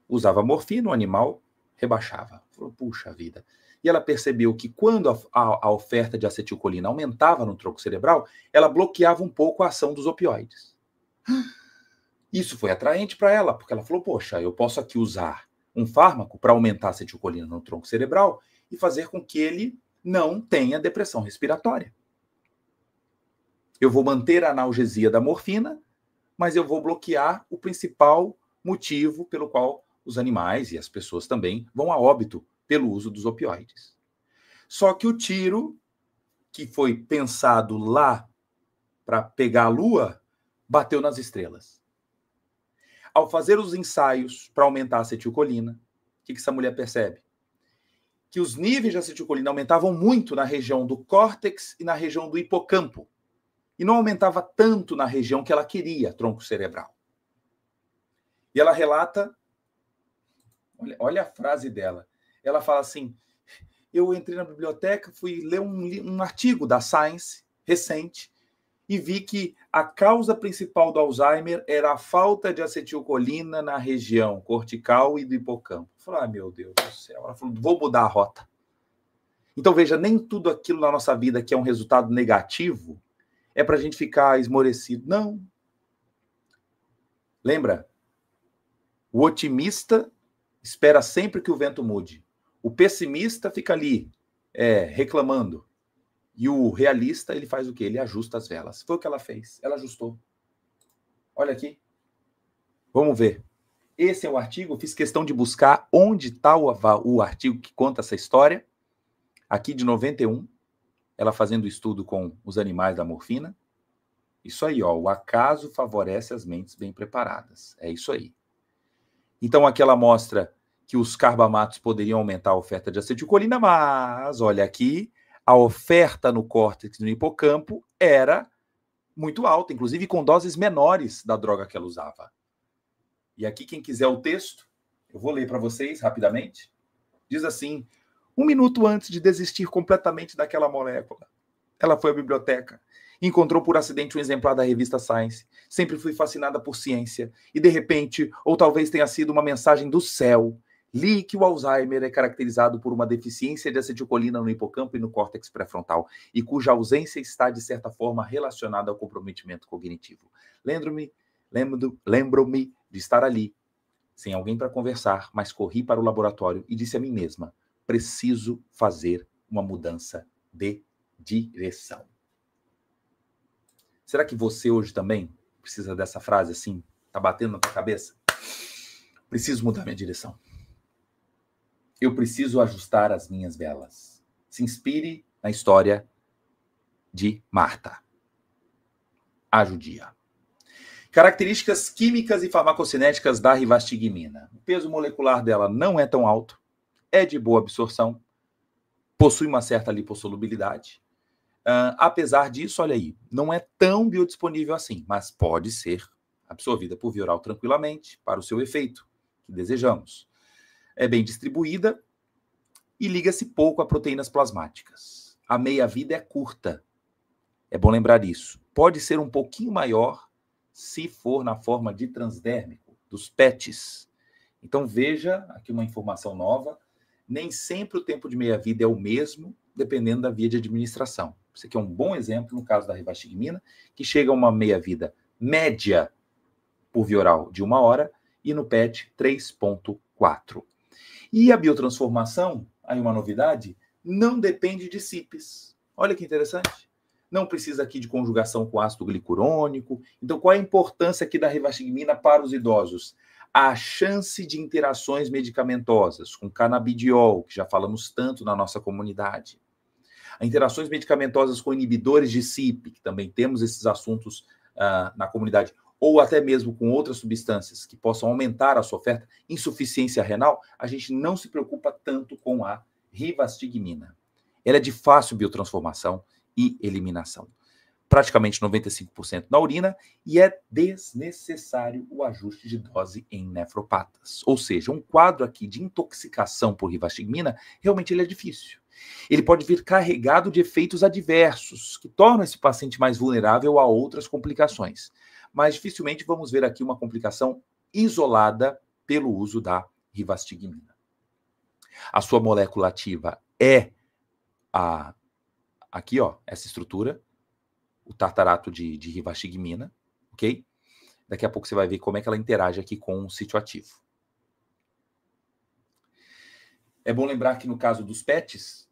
Usava morfina, o animal rebaixava. Falou, puxa vida. E ela percebeu que quando a oferta de acetilcolina aumentava no tronco cerebral, ela bloqueava um pouco a ação dos opioides. Isso foi atraente para ela, porque ela falou, poxa, eu posso aqui usar um fármaco para aumentar a acetilcolina no tronco cerebral e fazer com que ele não tenha depressão respiratória. Eu vou manter a analgesia da morfina, mas eu vou bloquear o principal motivo pelo qual os animais e as pessoas também vão a óbito pelo uso dos opioides. Só que o tiro, que foi pensado lá para pegar a lua, bateu nas estrelas. Ao fazer os ensaios para aumentar a acetilcolina, o que essa mulher percebe? Que os níveis de acetilcolina aumentavam muito na região do córtex e na região do hipocampo. E não aumentava tanto na região que ela queria, tronco cerebral. E ela relata, olha a frase dela. Ela fala assim, eu entrei na biblioteca, fui ler um artigo da Science, recente, e vi que a causa principal do Alzheimer era a falta de acetilcolina na região cortical e do hipocampo. Eu falei, meu Deus do céu. Ela falou, vou mudar a rota. Então, veja, nem tudo aquilo na nossa vida que é um resultado negativo é para a gente ficar esmorecido. Não. Lembra? O otimista espera sempre que o vento mude. O pessimista fica ali, reclamando. E o realista, ele faz o quê? Ele ajusta as velas. Foi o que ela fez. Ela ajustou. Olha aqui. Vamos ver. Esse é o artigo. Eu fiz questão de buscar onde está o artigo que conta essa história. Aqui de 91. Ela fazendo estudo com os animais da morfina. Isso aí, ó. O acaso favorece as mentes bem preparadas. É isso aí. Então, aqui ela mostra que os carbamatos poderiam aumentar a oferta de acetilcolina, mas, olha aqui, a oferta no córtex e no hipocampo era muito alta, inclusive com doses menores da droga que ela usava. E aqui, quem quiser o texto, eu vou ler para vocês rapidamente. Diz assim, 1 minuto antes de desistir completamente daquela molécula, ela foi à biblioteca, encontrou por acidente um exemplar da revista Science. Sempre fui fascinada por ciência. E de repente, ou talvez tenha sido uma mensagem do céu, li que o Alzheimer é caracterizado por uma deficiência de acetilcolina no hipocampo e no córtex pré-frontal, e cuja ausência está, de certa forma, relacionada ao comprometimento cognitivo. Lembro-me de estar ali, sem alguém para conversar, mas corri para o laboratório e disse a mim mesma, preciso fazer uma mudança de direção. Será que você hoje também precisa dessa frase assim? Tá batendo na tua cabeça? Preciso mudar minha direção. Eu preciso ajustar as minhas velas. Se inspire na história de Marta, a judia. Características químicas e farmacocinéticas da rivastigmina. O peso molecular dela não é tão alto, é de boa absorção, possui uma certa lipossolubilidade. Apesar disso, olha aí, não é tão biodisponível assim, mas pode ser absorvida por via oral tranquilamente para o seu efeito que desejamos. É bem distribuída e liga-se pouco a proteínas plasmáticas. A meia-vida é curta. É bom lembrar isso. Pode ser um pouquinho maior se for na forma de transdérmico, dos PETs. Então veja aqui uma informação nova. Nem sempre o tempo de meia-vida é o mesmo dependendo da via de administração. Isso aqui é um bom exemplo no caso da rivastigmina, que chega a uma meia-vida média por via oral de 1 hora e no PET 3,4. E a biotransformação, aí uma novidade, não depende de CIPs. Olha que interessante. Não precisa aqui de conjugação com ácido glicurônico. Então, qual é a importância aqui da rivastigmina para os idosos? A chance de interações medicamentosas com canabidiol, que já falamos tanto na nossa comunidade. Interações medicamentosas com inibidores de CYP, que também temos esses assuntos na comunidade, ou até mesmo com outras substâncias que possam aumentar a sua oferta, insuficiência renal, a gente não se preocupa tanto com a rivastigmina. Ela é de fácil biotransformação e eliminação. Praticamente 95% na urina, e é desnecessário o ajuste de dose em nefropatas. Ou seja, um quadro aqui de intoxicação por rivastigmina, realmente ele é difícil. Ele pode vir carregado de efeitos adversos, que tornam esse paciente mais vulnerável a outras complicações. Mas dificilmente vamos ver aqui uma complicação isolada pelo uso da rivastigmina. A sua molécula ativa é aqui, ó, essa estrutura, o tartarato de rivastigmina, ok? Daqui a pouco você vai ver como é que ela interage aqui com o sítio ativo. É bom lembrar que no caso dos PETs,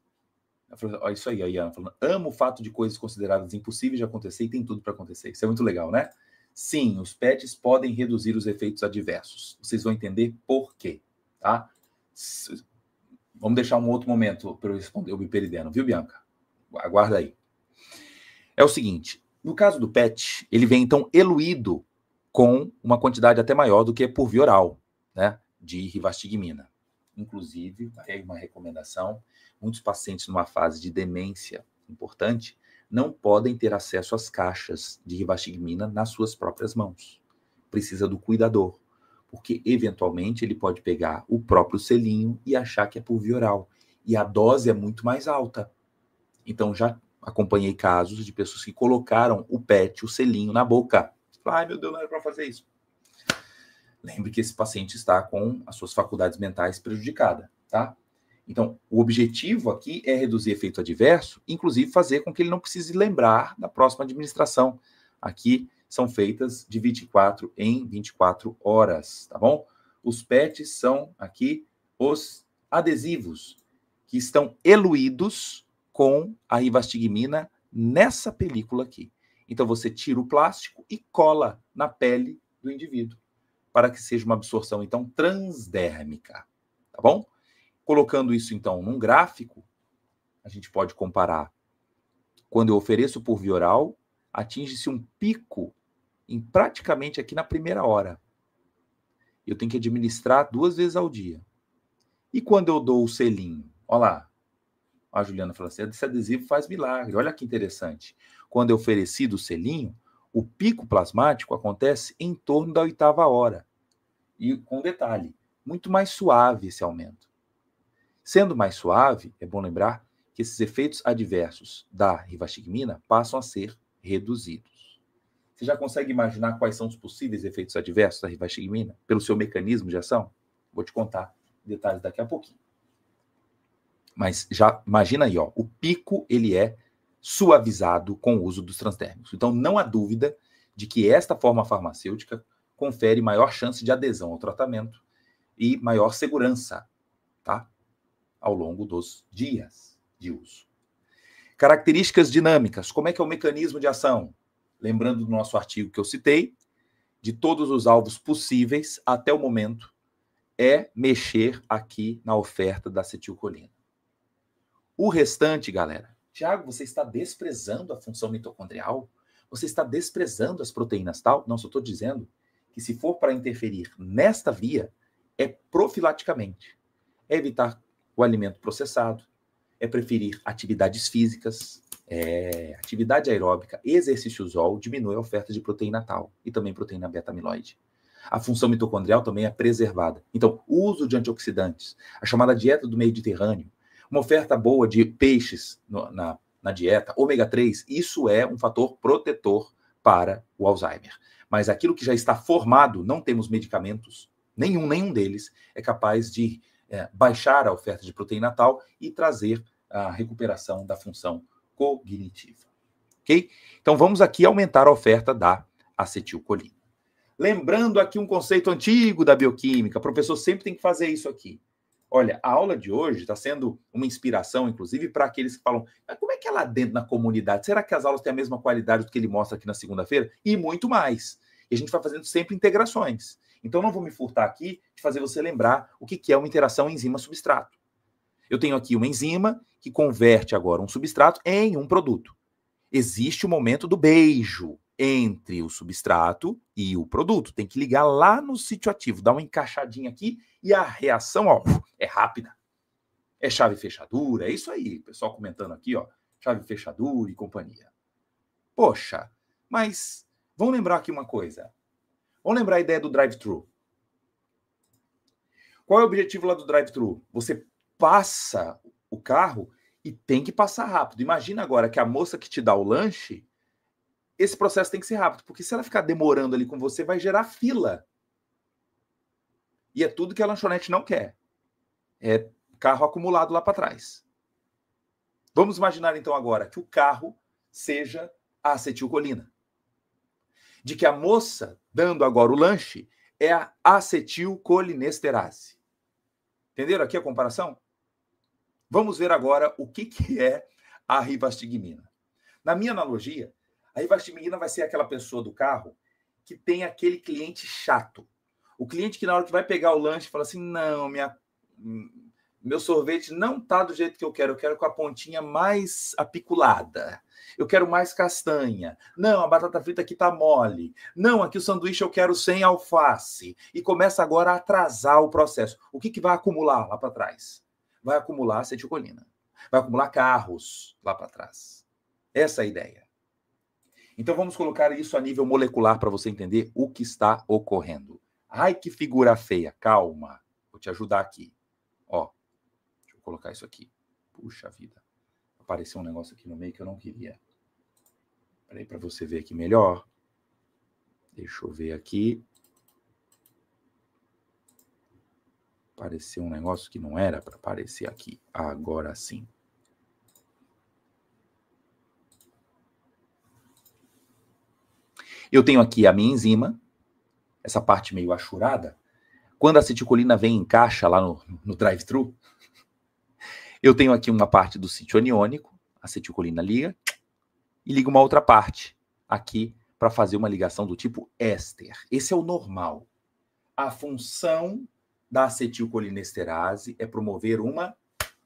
olha isso aí, a Iana falando, amo o fato de coisas consideradas impossíveis de acontecer e tem tudo para acontecer. Isso é muito legal, né? Sim, os PETs podem reduzir os efeitos adversos. Vocês vão entender por quê, tá? Vamos deixar um outro momento para eu responder o biperideno, viu, Bianca? Aguarda aí. É o seguinte, no caso do PET, ele vem então eluído com uma quantidade até maior do que por via oral, né, de rivastigmina. Inclusive, aí uma recomendação, muitos pacientes numa fase de demência importante não podem ter acesso às caixas de rivastigmina nas suas próprias mãos. Precisa do cuidador, porque eventualmente ele pode pegar o próprio selinho e achar que é por via oral. E a dose é muito mais alta. Então já acompanhei casos de pessoas que colocaram o PET, o selinho, na boca. Ai, meu Deus, não era para fazer isso. Lembre que esse paciente está com as suas faculdades mentais prejudicadas, tá? Então, o objetivo aqui é reduzir efeito adverso, inclusive fazer com que ele não precise lembrar da próxima administração. Aqui são feitas de 24 em 24 horas, tá bom? Os PETs são aqui os adesivos que estão eluídos com a rivastigmina nessa película aqui. Então, você tira o plástico e cola na pele do indivíduo, para que seja uma absorção, então, transdérmica, tá bom? Colocando isso, então, num gráfico, a gente pode comparar. Quando eu ofereço por via oral, atinge-se um pico em praticamente aqui na primeira hora. Eu tenho que administrar 2 vezes ao dia. E quando eu dou o selinho? Olha lá. A Juliana falou assim, esse adesivo faz milagre. Olha que interessante. Quando eu ofereci do selinho, o pico plasmático acontece em torno da 8ª hora. E com detalhe, muito mais suave esse aumento. Sendo mais suave, é bom lembrar que esses efeitos adversos da rivastigmina passam a ser reduzidos. Você já consegue imaginar quais são os possíveis efeitos adversos da rivastigmina pelo seu mecanismo de ação? Vou te contar detalhes daqui a pouquinho. Mas já imagina aí, ó, o pico ele é suavizado com o uso dos transdérmicos. Então não há dúvida de que esta forma farmacêutica confere maior chance de adesão ao tratamento e maior segurança, tá? Ao longo dos dias de uso. Características dinâmicas. Como é que é o mecanismo de ação? Lembrando do nosso artigo que eu citei, de todos os alvos possíveis até o momento, é mexer aqui na oferta da acetilcolina. O restante, galera, Tiago, você está desprezando a função mitocondrial? Você está desprezando as proteínas tal? Não, só estou dizendo que se for para interferir nesta via, é profilaticamente. É evitar o alimento processado, é preferir atividades físicas, atividade aeróbica, exercício ZOL, diminui a oferta de proteína tal e também proteína beta-amiloide. A função mitocondrial também é preservada. Então, o uso de antioxidantes, a chamada dieta do Mediterrâneo, uma oferta boa de peixes na dieta, ômega 3, isso é um fator protetor para o Alzheimer. Mas aquilo que já está formado, não temos medicamentos, nenhum deles é capaz de baixar a oferta de proteína tal e trazer a recuperação da função cognitiva. Ok? Então vamos aqui aumentar a oferta da acetilcolina. Lembrando aqui um conceito antigo da bioquímica, o professor sempre tem que fazer isso aqui. Olha, a aula de hoje está sendo uma inspiração, inclusive, para aqueles que falam, mas como é que é lá dentro na comunidade? Será que as aulas têm a mesma qualidade do que ele mostra aqui na segunda-feira? E muito mais. E a gente vai fazendo sempre integrações. Então, não vou me furtar aqui de fazer você lembrar o que é uma interação enzima-substrato. Eu tenho aqui uma enzima que converte agora um substrato em um produto. Existe o momento do beijo entre o substrato e o produto. Tem que ligar lá no sítio ativo, dar uma encaixadinha aqui e a reação, ó, é rápida. É chave e fechadura, é isso aí. O pessoal comentando aqui, ó, chave e fechadura e companhia. Poxa, mas vamos lembrar aqui uma coisa. Vamos lembrar a ideia do drive-thru. Qual é o objetivo lá do drive-thru? Você passa o carro e tem que passar rápido. Imagina agora que a moça que te dá o lanche, esse processo tem que ser rápido, porque se ela ficar demorando ali com você, vai gerar fila. E é tudo que a lanchonete não quer. É carro acumulado lá para trás. Vamos imaginar então agora que o carro seja a acetilcolina. De que a moça, dando agora o lanche, é a acetilcolinesterase. Entenderam aqui a comparação? Vamos ver agora o que é a rivastigmina. Na minha analogia, a rivastigmina vai ser aquela pessoa do carro que tem aquele cliente chato. O cliente que na hora que vai pegar o lanche fala assim, não, meu sorvete não tá do jeito que eu quero com a pontinha mais apiculada. Eu quero mais castanha. Não, a batata frita aqui tá mole. Não, aqui o sanduíche eu quero sem alface. E começa agora a atrasar o processo. O que vai acumular lá para trás? Vai acumular acetilcolina. Vai acumular carros lá para trás. Essa é a ideia. Então vamos colocar isso a nível molecular para você entender o que está ocorrendo. Ai, que figura feia. Calma. Vou te ajudar aqui. Ó, deixa eu colocar isso aqui. Puxa vida. Apareceu um negócio aqui no meio que eu não queria. Peraí, para você ver aqui melhor. Deixa eu ver aqui. Apareceu um negócio que não era para aparecer aqui. Agora sim. Eu tenho aqui a minha enzima, essa parte meio achurada. Quando a acetilcolina vem em caixa lá no drive-thru, eu tenho aqui uma parte do sítio aniônico, a acetilcolina liga, e liga uma outra parte aqui para fazer uma ligação do tipo éster. Esse é o normal. A função da acetilcolinesterase é promover uma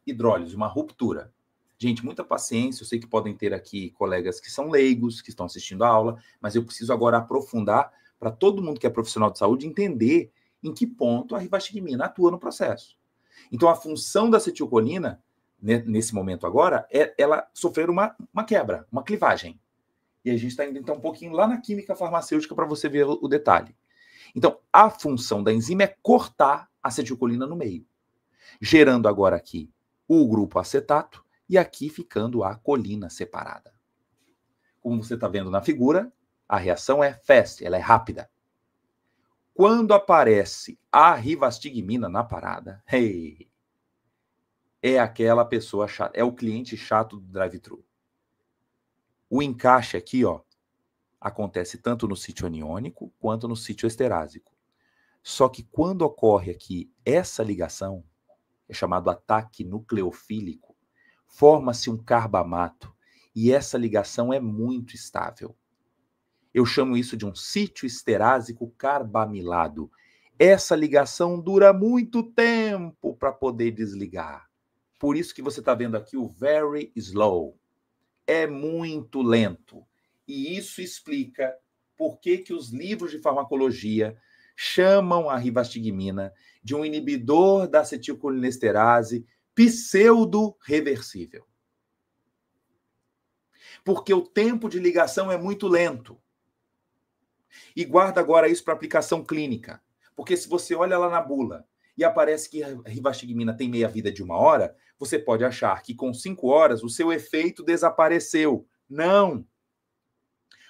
hidrólise, uma ruptura. Gente, muita paciência, eu sei que podem ter aqui colegas que são leigos, que estão assistindo a aula, mas eu preciso agora aprofundar para todo mundo que é profissional de saúde entender em que ponto a rivastigmina atua no processo. Então, a função da acetilcolina, nesse momento agora, é ela sofrer uma quebra, uma clivagem. E a gente está indo, então, um pouquinho lá na química farmacêutica para você ver o detalhe. Então, a função da enzima é cortar a acetilcolina no meio, gerando agora aqui o grupo acetato e aqui ficando a colina separada. Como você está vendo na figura, a reação é fast, ela é rápida. Quando aparece a rivastigmina na parada, hey, é aquela pessoa chata, é o cliente chato do drive-thru. O encaixe aqui, ó, acontece tanto no sítio aniônico quanto no sítio esterásico. Só que quando ocorre aqui essa ligação, é chamado ataque nucleofílico, forma-se um carbamato e essa ligação é muito estável. Eu chamo isso de um sítio esterásico carbamilado. Essa ligação dura muito tempo para poder desligar. Por isso que você está vendo aqui o very slow. É muito lento. E isso explica por que os livros de farmacologia chamam a rivastigmina de um inibidor da acetilcolinesterase pseudo-reversível. Porque o tempo de ligação é muito lento. E guarda agora isso para aplicação clínica. Porque se você olha lá na bula e aparece que a rivastigmina tem meia-vida de 1 hora, você pode achar que com 5 horas o seu efeito desapareceu. Não!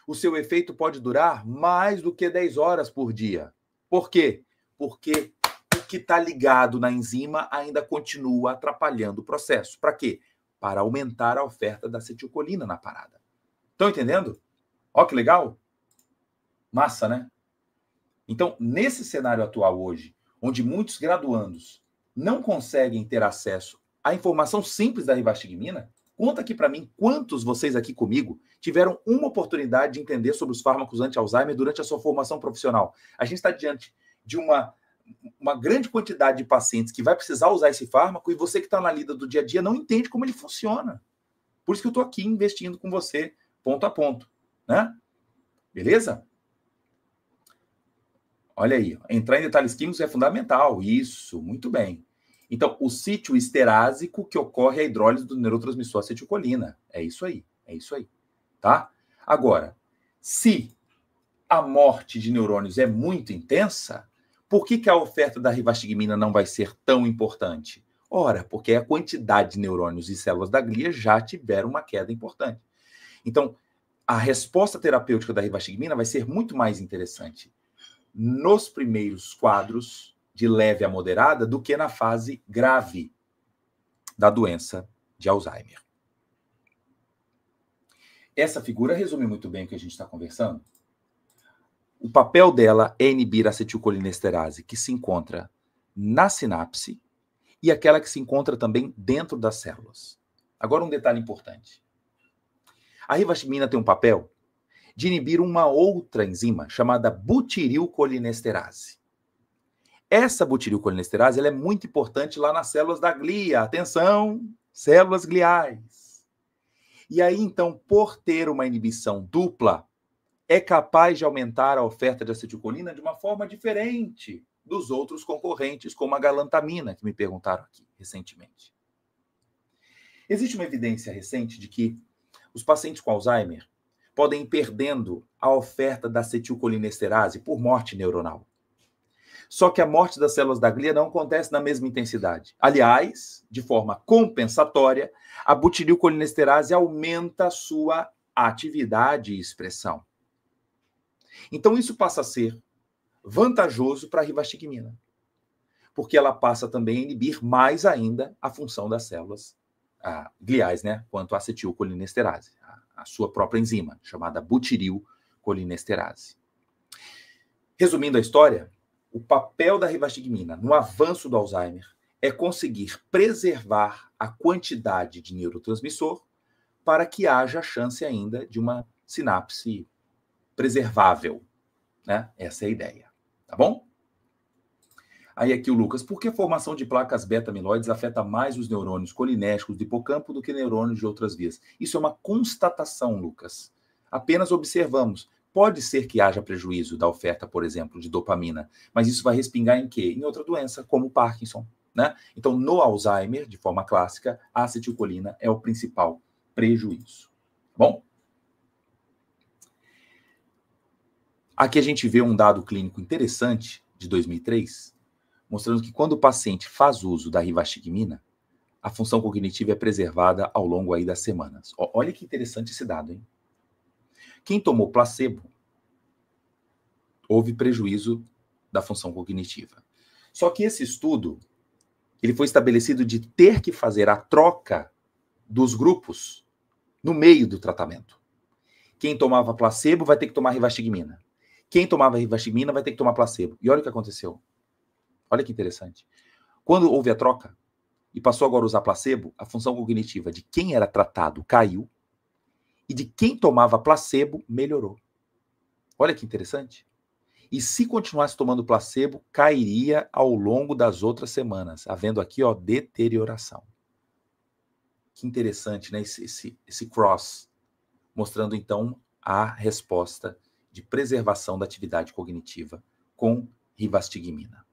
O seu efeito pode durar mais do que 10 horas por dia. Por quê? Porque o que está ligado na enzima ainda continua atrapalhando o processo. Para quê? para aumentar a oferta da acetilcolina na parada. Estão entendendo? Ó que legal. Massa, né? Então, nesse cenário atual hoje, onde muitos graduandos não conseguem ter acesso à informação simples da rivastigmina, conta aqui para mim quantos vocês aqui comigo tiveram uma oportunidade de entender sobre os fármacos anti-Alzheimer durante a sua formação profissional. A gente está diante de uma grande quantidade de pacientes que vai precisar usar esse fármaco e você que está na lida do dia a dia não entende como ele funciona. Por isso que eu estou aqui investindo com você ponto a ponto, né? Beleza? Olha aí, entrar em detalhes químicos é fundamental. Isso, muito bem. Então, o sítio esterásico que ocorre a hidrólise do neurotransmissor acetilcolina. É isso aí, tá? Agora, se a morte de neurônios é muito intensa, por que a oferta da rivastigmina não vai ser tão importante? Ora, porque a quantidade de neurônios e células da glia já tiveram uma queda importante. Então, a resposta terapêutica da rivastigmina vai ser muito mais interessante nos primeiros quadros de leve a moderada do que na fase grave da doença de Alzheimer. Essa figura resume muito bem o que a gente está conversando. O papel dela é inibir a acetilcolinesterase, que se encontra na sinapse, e aquela que se encontra também dentro das células. Agora um detalhe importante. A rivastigmina tem um papel de inibir uma outra enzima chamada butirilcolinesterase. Essa butirilcolinesterase ela é muito importante lá nas células da glia. Atenção, células gliais. E aí, então, por ter uma inibição dupla, é capaz de aumentar a oferta de acetilcolina de uma forma diferente dos outros concorrentes, como a galantamina, que me perguntaram aqui recentemente. Existe uma evidência recente de que os pacientes com Alzheimer podem ir perdendo a oferta da acetilcolinesterase por morte neuronal. Só que a morte das células da glia não acontece na mesma intensidade. Aliás, de forma compensatória, a butirilcolinesterase aumenta a sua atividade e expressão. Então, isso passa a ser vantajoso para a rivastigmina, porque ela passa também a inibir mais ainda a função das células gliais, né, quanto à acetilcolinesterase, a sua própria enzima, chamada butirilcolinesterase. Resumindo a história, o papel da rivastigmina no avanço do Alzheimer é conseguir preservar a quantidade de neurotransmissor para que haja chance ainda de uma sinapse preservável, né? Essa é a ideia, tá bom? Aí aqui o Lucas, por que a formação de placas beta-amiloides afeta mais os neurônios colinérgicos do hipocampo do que neurônios de outras vias? Isso é uma constatação, Lucas. Apenas observamos. Pode ser que haja prejuízo da oferta, por exemplo, de dopamina, mas isso vai respingar em quê? Em outra doença, como o Parkinson, né? Então, no Alzheimer, de forma clássica, a acetilcolina é o principal prejuízo. Bom? Aqui a gente vê um dado clínico interessante de 2003, mostrando que quando o paciente faz uso da rivastigmina, a função cognitiva é preservada ao longo aí das semanas. Olha que interessante esse dado, hein? Quem tomou placebo, houve prejuízo da função cognitiva. Só que esse estudo, ele foi estabelecido de ter que fazer a troca dos grupos no meio do tratamento. Quem tomava placebo vai ter que tomar rivastigmina. Quem tomava rivastigmina vai ter que tomar placebo. E olha o que aconteceu. Olha que interessante. Quando houve a troca e passou agora a usar placebo, a função cognitiva de quem era tratado caiu e de quem tomava placebo melhorou. Olha que interessante. E se continuasse tomando placebo, cairia ao longo das outras semanas, havendo aqui, ó, deterioração. Que interessante, né? Esse cross, mostrando então a resposta de preservação da atividade cognitiva com rivastigmina.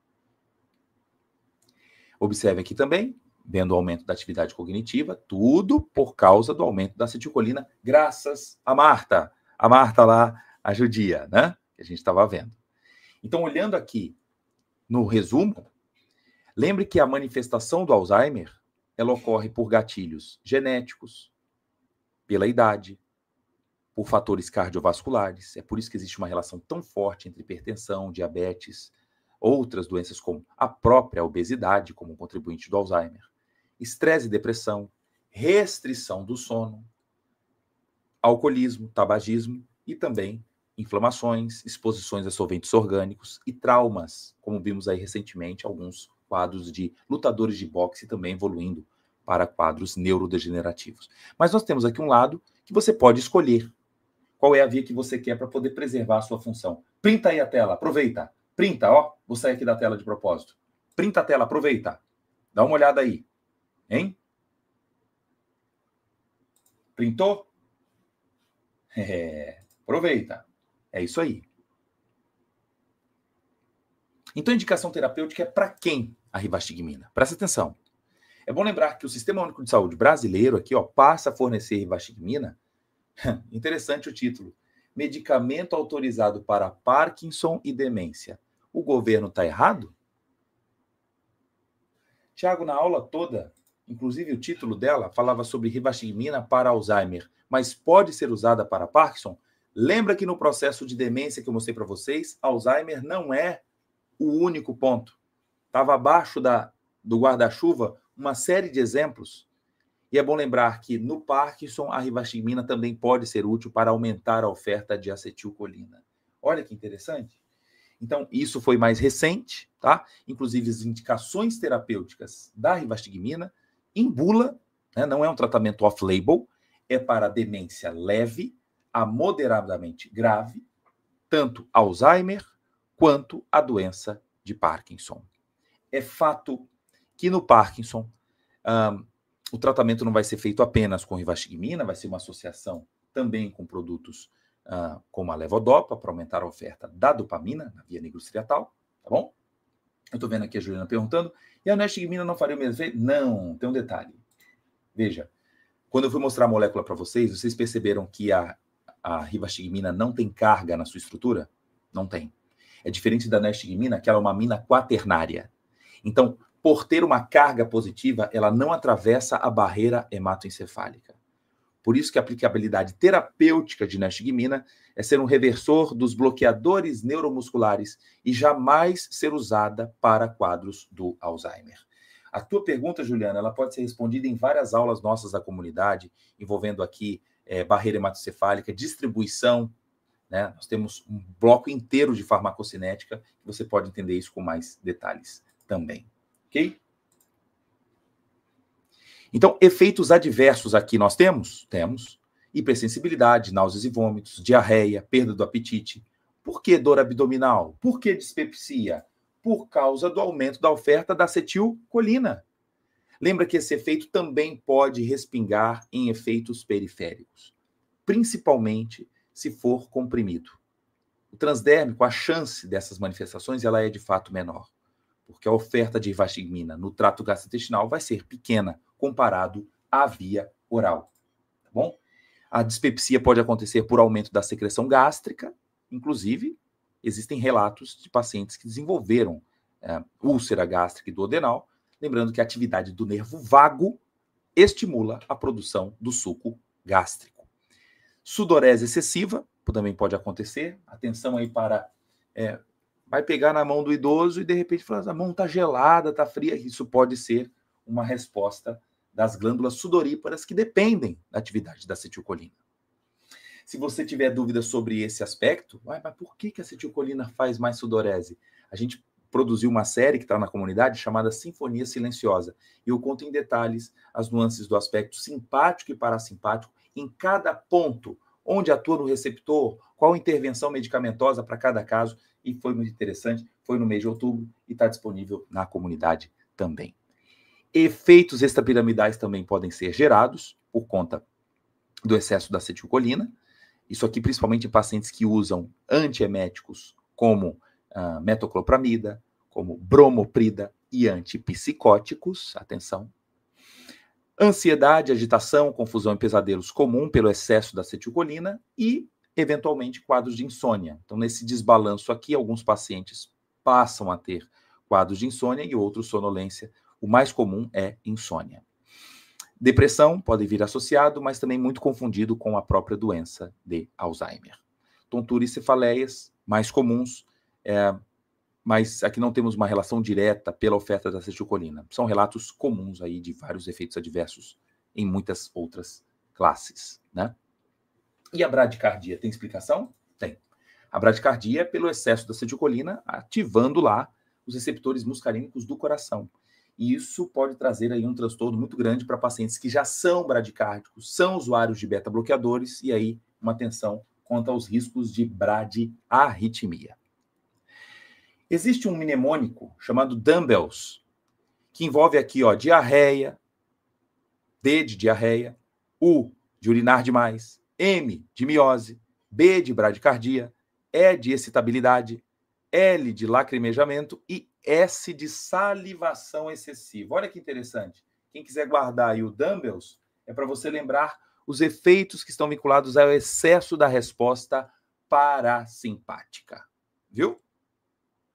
Observe aqui também, vendo o aumento da atividade cognitiva, tudo por causa do aumento da acetilcolina, graças a Marta lá, a judia, né? Que a gente estava vendo. Então, olhando aqui no resumo, lembre que a manifestação do Alzheimer, ela ocorre por gatilhos genéticos, pela idade, por fatores cardiovasculares. É por isso que existe uma relação tão forte entre hipertensão, diabetes, outras doenças como a própria obesidade, como contribuinte do Alzheimer, estresse e depressão, restrição do sono, alcoolismo, tabagismo e também inflamações, exposições a solventes orgânicos e traumas, como vimos aí recentemente alguns quadros de lutadores de boxe também evoluindo para quadros neurodegenerativos. Mas nós temos aqui um lado que você pode escolher qual é a via que você quer para poder preservar a sua função. Printa aí a tela, aproveita. Printa, ó, vou sair aqui da tela de propósito. Printa a tela, aproveita. Dá uma olhada aí. Hein? Printou? Aproveita. É isso aí. Então, a indicação terapêutica é para quem a rivastigmina? Presta atenção. É bom lembrar que o Sistema Único de Saúde brasileiro aqui, ó, passa a fornecer rivastigmina. Interessante o título. Medicamento autorizado para Parkinson e demência. O governo está errado? Tiago, na aula toda, inclusive o título dela falava sobre rivastigmina para Alzheimer, mas pode ser usada para Parkinson? Lembra que no processo de demência que eu mostrei para vocês, Alzheimer não é o único ponto. Estava abaixo do guarda-chuva uma série de exemplos. E é bom lembrar que no Parkinson, a rivastigmina também pode ser útil para aumentar a oferta de acetilcolina. Olha que interessante. Então, isso foi mais recente, tá? Inclusive, as indicações terapêuticas da rivastigmina em bula, né, não é um tratamento off-label, é para demência leve a moderadamente grave, tanto Alzheimer quanto a doença de Parkinson. É fato que no Parkinson, o tratamento não vai ser feito apenas com rivastigmina, vai ser uma associação também com produtos como a levodopa, para aumentar a oferta da dopamina na via nigrostriatal, tá bom? Eu estou vendo aqui a Juliana perguntando, e a nestigmina não faria o mesmo efeito? Não, tem um detalhe. Veja, quando eu fui mostrar a molécula para vocês, vocês perceberam que a rivastigmina não tem carga na sua estrutura? Não tem. É diferente da nestigmina, que ela é uma amina quaternária. Então, por ter uma carga positiva, ela não atravessa a barreira hematoencefálica. Por isso que a aplicabilidade terapêutica de nestigmina é ser um reversor dos bloqueadores neuromusculares e jamais ser usada para quadros do Alzheimer. A tua pergunta, Juliana, ela pode ser respondida em várias aulas nossas da comunidade, envolvendo aqui barreira hematoencefálica, distribuição, né? Nós temos um bloco inteiro de farmacocinética, que você pode entender isso com mais detalhes também. Ok? Então, efeitos adversos aqui nós temos? Temos. Hipersensibilidade, náuseas e vômitos, diarreia, perda do apetite. Por que dor abdominal? Por que dispepsia? Por causa do aumento da oferta da acetilcolina. Lembra que esse efeito também pode respingar em efeitos periféricos, principalmente se for comprimido. O transdérmico, a chance dessas manifestações, ela é de fato menor, porque a oferta de rivastigmina no trato gastrointestinal vai ser pequena comparado à via oral, tá bom? A dispepsia pode acontecer por aumento da secreção gástrica, inclusive existem relatos de pacientes que desenvolveram úlcera gástrica e duodenal, lembrando que a atividade do nervo vago estimula a produção do suco gástrico. Sudorese excessiva também pode acontecer. Atenção aí para... vai pegar na mão do idoso e de repente fala, a mão está gelada, está fria. Isso pode ser uma resposta das glândulas sudoríparas que dependem da atividade da acetilcolina. Se você tiver dúvidas sobre esse aspecto, mas por que a acetilcolina faz mais sudorese? A gente produziu uma série que está na comunidade chamada Sinfonia Silenciosa. E eu conto em detalhes as nuances do aspecto simpático e parasimpático em cada ponto, onde atua no receptor, qual intervenção medicamentosa para cada caso, e foi muito interessante, foi no mês de outubro e está disponível na comunidade também. Efeitos extrapiramidais também podem ser gerados por conta do excesso da acetilcolina, isso aqui principalmente em pacientes que usam antieméticos como metoclopramida, como bromoprida e antipsicóticos, atenção. Ansiedade, agitação, confusão e pesadelos comum pelo excesso da acetilcolina e, eventualmente, quadros de insônia. Então, nesse desbalanço aqui, alguns pacientes passam a ter quadros de insônia e outros sonolência. O mais comum é insônia. Depressão pode vir associado, mas também muito confundido com a própria doença de Alzheimer. Tontura e cefaleias, mais comuns, mas aqui não temos uma relação direta pela oferta da acetilcolina. São relatos comuns aí de vários efeitos adversos em muitas outras classes, né? E a bradicardia tem explicação? Tem. A bradicardia é pelo excesso da acetilcolina ativando lá os receptores muscarínicos do coração. E isso pode trazer aí um transtorno muito grande para pacientes que já são bradicárdicos, são usuários de beta-bloqueadores, e aí uma atenção quanto aos riscos de bradiarritmia. Existe um mnemônico chamado Dumbbells, que envolve aqui, ó, diarreia, D de diarreia, U de urinar demais, M de miose, B de bradicardia, E de excitabilidade, L de lacrimejamento e S de salivação excessiva. Olha que interessante. Quem quiser guardar aí o Dumbbells, é para você lembrar os efeitos que estão vinculados ao excesso da resposta parasimpática. Viu?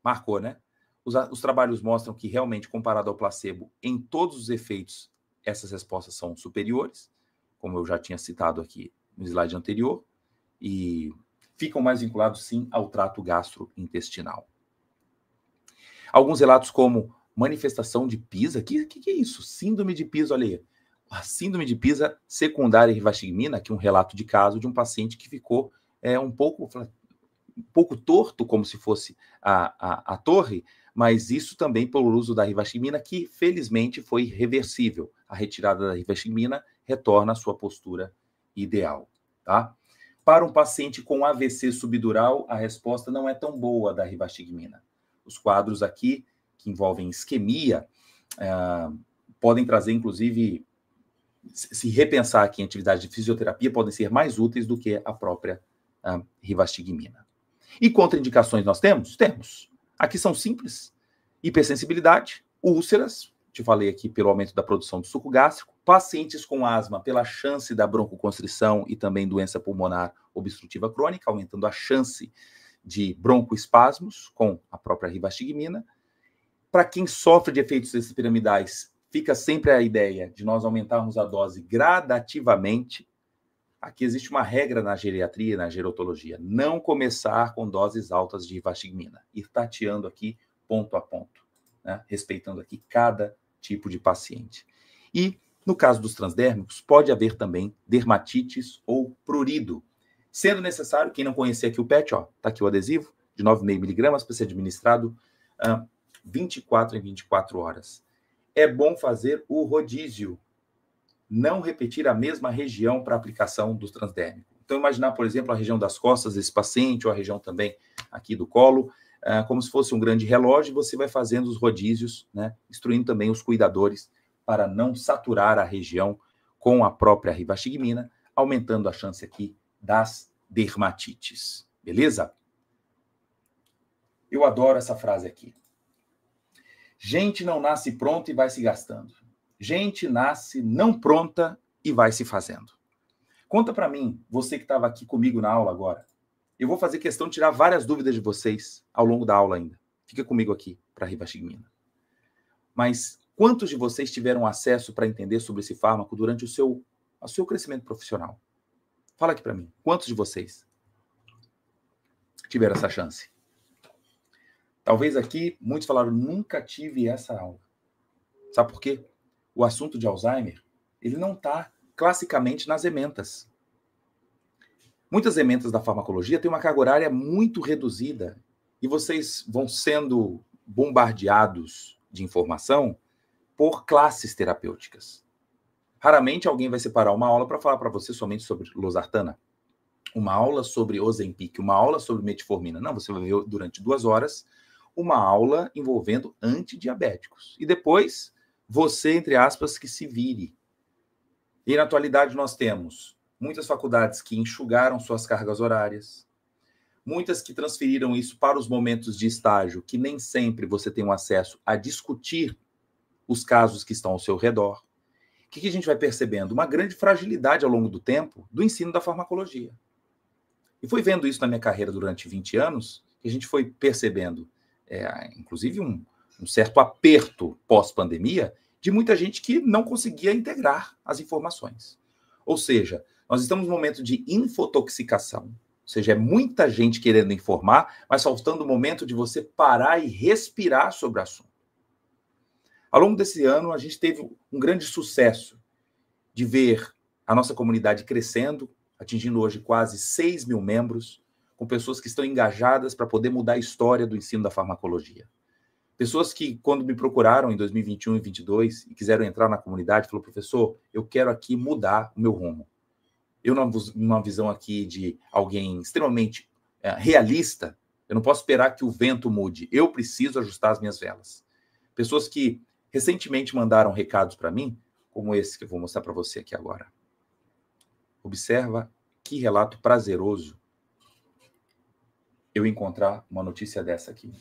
Marcou, né? Os trabalhos mostram que realmente, comparado ao placebo, em todos os efeitos, essas respostas são superiores, como eu já tinha citado aqui no slide anterior, e ficam mais vinculados, sim, ao trato gastrointestinal. Alguns relatos como manifestação de Pisa, que é isso? Síndrome de Pisa, olha aí. A síndrome de Pisa secundária à rivastigmina, aqui um relato de caso de um paciente que ficou um pouco torto, como se fosse a torre, mas isso também pelo uso da rivastigmina, que felizmente foi reversível. A retirada da rivastigmina retorna à sua postura ideal, tá? Para um paciente com AVC subdural, a resposta não é tão boa da rivastigmina. Os quadros aqui, que envolvem isquemia, podem trazer, inclusive, se repensar aqui em atividade de fisioterapia, podem ser mais úteis do que a própria rivastigmina. E contraindicações nós temos? Temos. Aqui são simples. Hipersensibilidade, úlceras, te falei aqui pelo aumento da produção de suco gástrico, pacientes com asma pela chance da broncoconstrição e também doença pulmonar obstrutiva crônica, aumentando a chance de broncoespasmos com a própria rivastigmina. Para quem sofre de efeitos extrapiramidais, fica sempre a ideia de nós aumentarmos a dose gradativamente. Aqui existe uma regra na geriatria, na gerotologia, não começar com doses altas de rivastigmina, ir tateando aqui ponto a ponto, né? Respeitando aqui cada tipo de paciente. E, no caso dos transdérmicos, pode haver também dermatites ou prurido. Sendo necessário, quem não conhecer aqui o PET, ó, tá aqui o adesivo, de 9,5 miligramas, para ser administrado 24 em 24 horas. É bom fazer o rodízio, não repetir a mesma região para aplicação do transdérmico. Então, imaginar, por exemplo, a região das costas desse paciente, ou a região também aqui do colo, como se fosse um grande relógio, e você vai fazendo os rodízios, né, instruindo também os cuidadores para não saturar a região com a própria rivastigmina, aumentando a chance aqui das dermatites. Beleza? Eu adoro essa frase aqui. Gente não nasce pronta e vai se gastando. Gente nasce não pronta e vai se fazendo. Conta para mim, você que estava aqui comigo na aula agora. Eu vou fazer questão de tirar várias dúvidas de vocês ao longo da aula ainda. Fica comigo aqui para a rivastigmina. Mas quantos de vocês tiveram acesso para entender sobre esse fármaco durante o seu crescimento profissional? Fala aqui para mim. Quantos de vocês tiveram essa chance? Talvez aqui muitos falaram, nunca tive essa aula. Sabe por quê? O assunto de Alzheimer, ele não está classicamente nas ementas. Muitas ementas da farmacologia têm uma carga horária muito reduzida e vocês vão sendo bombardeados de informação por classes terapêuticas. Raramente alguém vai separar uma aula para falar para você somente sobre losartana, uma aula sobre Ozempic, uma aula sobre metformina. Não, você vai ver durante 2 horas uma aula envolvendo antidiabéticos. E depois, você, entre aspas, que se vire. E na atualidade nós temos muitas faculdades que enxugaram suas cargas horárias, muitas que transferiram isso para os momentos de estágio, que nem sempre você tem um acesso a discutir os casos que estão ao seu redor. O que a gente vai percebendo? Uma grande fragilidade ao longo do tempo do ensino da farmacologia. E fui vendo isso na minha carreira durante 20 anos, que a gente foi percebendo, inclusive um certo aperto pós-pandemia, de muita gente que não conseguia integrar as informações. Ou seja, nós estamos num momento de infotoxicação, ou seja, é muita gente querendo informar, mas faltando o momento de você parar e respirar sobre o assunto. Ao longo desse ano, a gente teve um grande sucesso de ver a nossa comunidade crescendo, atingindo hoje quase 6 mil membros, com pessoas que estão engajadas para poder mudar a história do ensino da farmacologia. Pessoas que, quando me procuraram em 2021 e 2022 e quiseram entrar na comunidade, falaram, professor, eu quero aqui mudar o meu rumo. Eu, numa visão aqui de alguém extremamente realista, eu não posso esperar que o vento mude. Eu preciso ajustar as minhas velas. Pessoas que recentemente mandaram recados para mim, como esse que eu vou mostrar para você aqui agora. Observa que relato prazeroso eu encontrar uma notícia dessa aqui.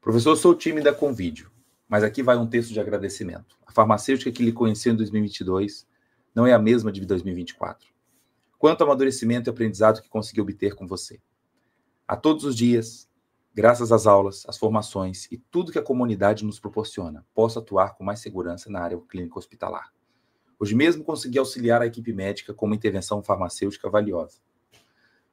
Professor, eu sou tímida com vídeo, mas aqui vai um texto de agradecimento. A farmacêutica que lhe conheceu em 2022 não é a mesma de 2024. Quanto amadurecimento e aprendizado que consegui obter com você. A todos os dias, graças às aulas, às formações e tudo que a comunidade nos proporciona, posso atuar com mais segurança na área clínica hospitalar. Hoje mesmo consegui auxiliar a equipe médica com uma intervenção farmacêutica valiosa.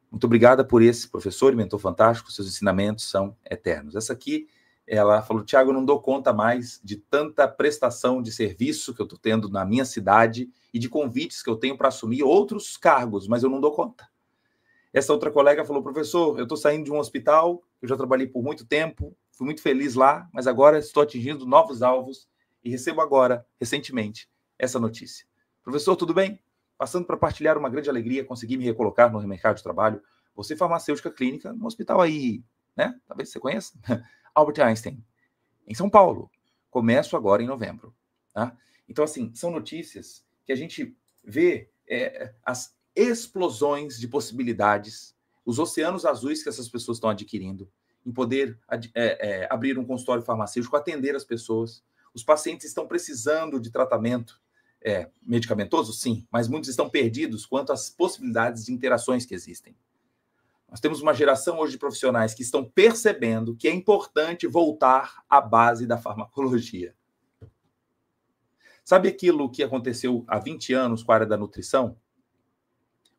Muito obrigada por esse professor e mentor fantástico, seus ensinamentos são eternos. Essa aqui, ela falou, Tiago, eu não dou conta mais de tanta prestação de serviço que eu estou tendo na minha cidade e de convites que eu tenho para assumir outros cargos, mas eu não dou conta. Essa outra colega falou, professor, eu estou saindo de um hospital, eu já trabalhei por muito tempo, fui muito feliz lá, mas agora estou atingindo novos alvos e recebo agora, recentemente, essa notícia. Professor, tudo bem? Passando para partilhar uma grande alegria, consegui me recolocar no mercado de trabalho. Você farmacêutica clínica, num hospital aí, né? Talvez você conheça. Albert Einstein, em São Paulo. Começo agora em novembro. Tá? Então, assim, são notícias que a gente vê as explosões de possibilidades, os oceanos azuis que essas pessoas estão adquirindo, em poder abrir um consultório farmacêutico, atender as pessoas. Os pacientes estão precisando de tratamento medicamentoso, sim, mas muitos estão perdidos quanto às possibilidades de interações que existem. Nós temos uma geração hoje de profissionais que estão percebendo que é importante voltar à base da farmacologia. Sabe aquilo que aconteceu há 20 anos com a área da nutrição?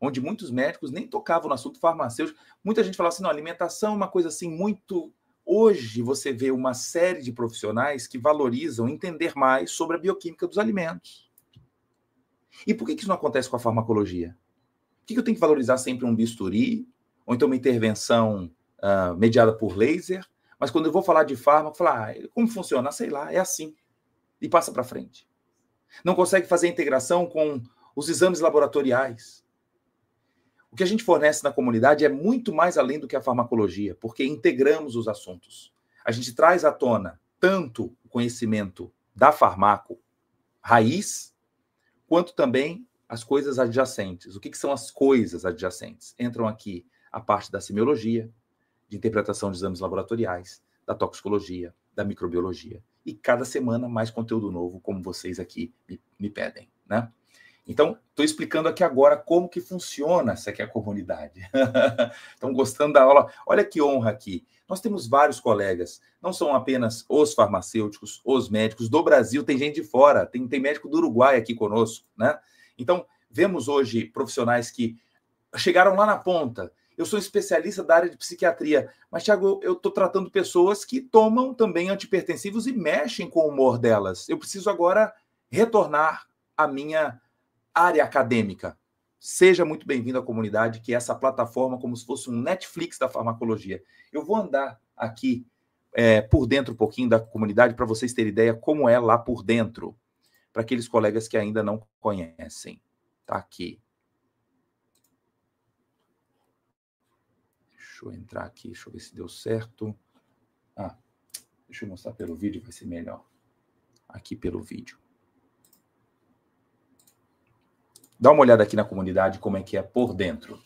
Onde muitos médicos nem tocavam no assunto farmacêutico. Muita gente falava assim, não, alimentação é uma coisa assim muito... Hoje você vê uma série de profissionais que valorizam entender mais sobre a bioquímica dos alimentos. E por que isso não acontece com a farmacologia? Por que eu tenho que valorizar sempre um bisturi, ou então uma intervenção mediada por laser, mas quando eu vou falar de fármaco, falar, como funciona? Sei lá, é assim. E passa para frente. Não consegue fazer a integração com os exames laboratoriais. O que a gente fornece na comunidade é muito mais além do que a farmacologia, porque integramos os assuntos. A gente traz à tona tanto o conhecimento da farmaco raiz, quanto também as coisas adjacentes. O que são as coisas adjacentes? Entram aqui a parte da semiologia, de interpretação de exames laboratoriais, da toxicologia, da microbiologia. E cada semana mais conteúdo novo, como vocês aqui me pedem, né? Então, estou explicando aqui agora como que funciona essa aqui a comunidade. Estão gostando da aula? Olha que honra aqui. Nós temos vários colegas, não são apenas os farmacêuticos, os médicos do Brasil, tem gente de fora, tem médico do Uruguai aqui conosco, né? Então, vemos hoje profissionais que chegaram lá na ponta. Eu sou especialista da área de psiquiatria, mas, Tiago, eu estou tratando pessoas que tomam também antipertensivos e mexem com o humor delas. Eu preciso agora retornar à minha área acadêmica. Seja muito bem-vindo à comunidade, que é essa plataforma como se fosse um Netflix da farmacologia. Eu vou andar aqui por dentro um pouquinho da comunidade para vocês terem ideia como é lá por dentro, para aqueles colegas que ainda não conhecem. Tá aqui. Deixa eu entrar aqui, deixa eu ver se deu certo. Deixa eu mostrar pelo vídeo, vai ser melhor. Aqui pelo vídeo. Dá uma olhada aqui na comunidade, como é que é por dentro.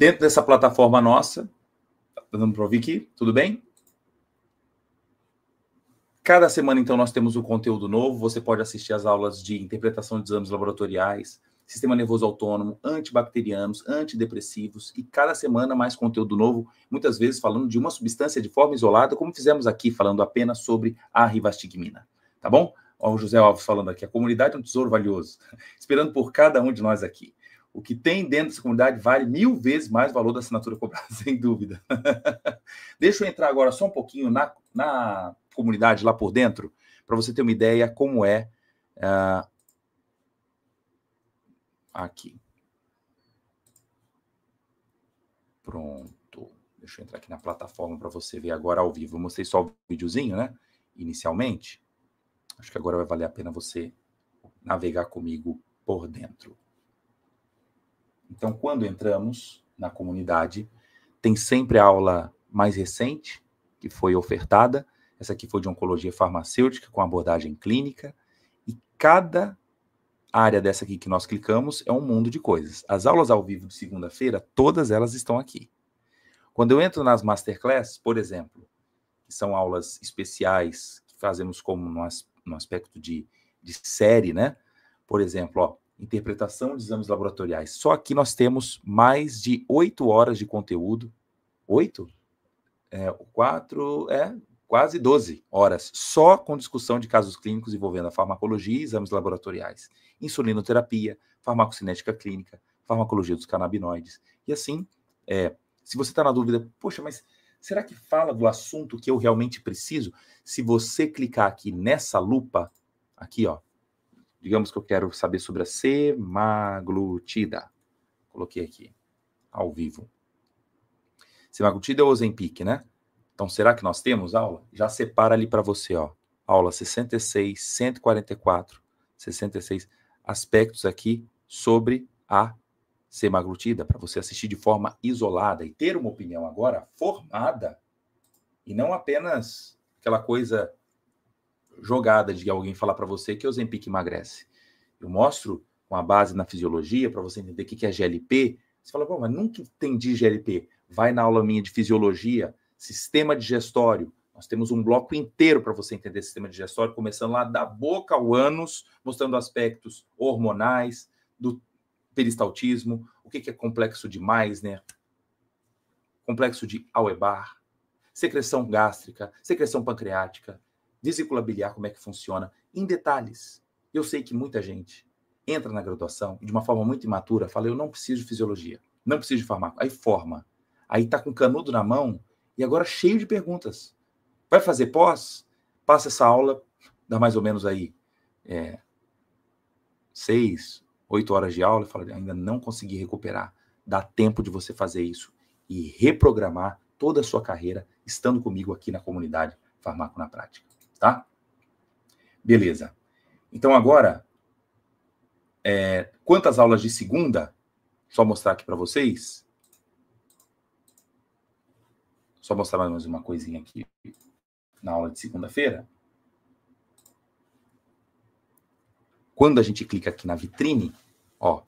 Dentro dessa plataforma nossa, tá dando para ouvir aqui? Tudo bem? Cada semana, então, nós temos um conteúdo novo. Você pode assistir às aulas de interpretação de exames laboratoriais, sistema nervoso autônomo, antibacterianos, antidepressivos, e cada semana mais conteúdo novo, muitas vezes falando de uma substância de forma isolada, como fizemos aqui, falando apenas sobre a rivastigmina. Tá bom? Ó, o José Alves falando aqui, a comunidade é um tesouro valioso, esperando por cada um de nós aqui. O que tem dentro dessa comunidade vale 1000 vezes mais o valor da assinatura cobrada, sem dúvida. Deixa eu entrar agora só um pouquinho na comunidade lá por dentro, para você ter uma ideia como é aqui. Pronto. Deixa eu entrar aqui na plataforma para você ver agora ao vivo. Eu mostrei só o videozinho, né? Inicialmente. Acho que agora vai valer a pena você navegar comigo por dentro. Então, quando entramos na comunidade, tem sempre a aula mais recente, que foi ofertada. Essa aqui foi de oncologia farmacêutica, com abordagem clínica. E cada área dessa aqui que nós clicamos é um mundo de coisas. As aulas ao vivo de segunda-feira, todas elas estão aqui. Quando eu entro nas masterclass, por exemplo, que são aulas especiais, que fazemos como no aspecto de série, né? Por exemplo, ó, interpretação de exames laboratoriais. Só aqui nós temos mais de 8 horas de conteúdo. 8? 4, quase 12 horas, só com discussão de casos clínicos envolvendo a farmacologia e exames laboratoriais, insulinoterapia, farmacocinética clínica, farmacologia dos canabinoides. E assim, se você está na dúvida, poxa, mas será que fala do assunto que eu realmente preciso? Se você clicar aqui nessa lupa, aqui, ó, digamos que eu quero saber sobre a semaglutida. Coloquei aqui, ao vivo. Semaglutida é o Ozempic, né? Então, será que nós temos aula? Já separa ali para você, ó. Aula 66, 144, 66 aspectos aqui sobre a semaglutida, para você assistir de forma isolada e ter uma opinião agora formada e não apenas aquela coisa jogada de alguém falar para você que o Ozempic emagrece. Eu mostro com a base na fisiologia para você entender o que é GLP. Você fala, pô, mas nunca entendi GLP. Vai na aula minha de fisiologia, sistema digestório. Nós temos um bloco inteiro para você entender sistema digestório, começando lá da boca ao ânus, mostrando aspectos hormonais, do peristaltismo, o que é complexo de Meissner, complexo de Auerbach, secreção gástrica, secreção pancreática, vesícula biliar, como é que funciona, em detalhes. Eu sei que muita gente entra na graduação e de uma forma muito imatura fala, eu não preciso de fisiologia, não preciso de farmácia. Aí forma, aí tá com canudo na mão e agora cheio de perguntas. Vai fazer pós? Passa essa aula, dá mais ou menos aí 6, 8 horas de aula, e fala, ainda não consegui recuperar. Dá tempo de você fazer isso e reprogramar toda a sua carreira estando comigo aqui na comunidade Farmaco na Prática, tá? Beleza. Então agora, quantas aulas de segunda? Só mostrar aqui para vocês. Só mostrar mais uma coisinha aqui na aula de segunda-feira. Quando a gente clica aqui na vitrine, ó.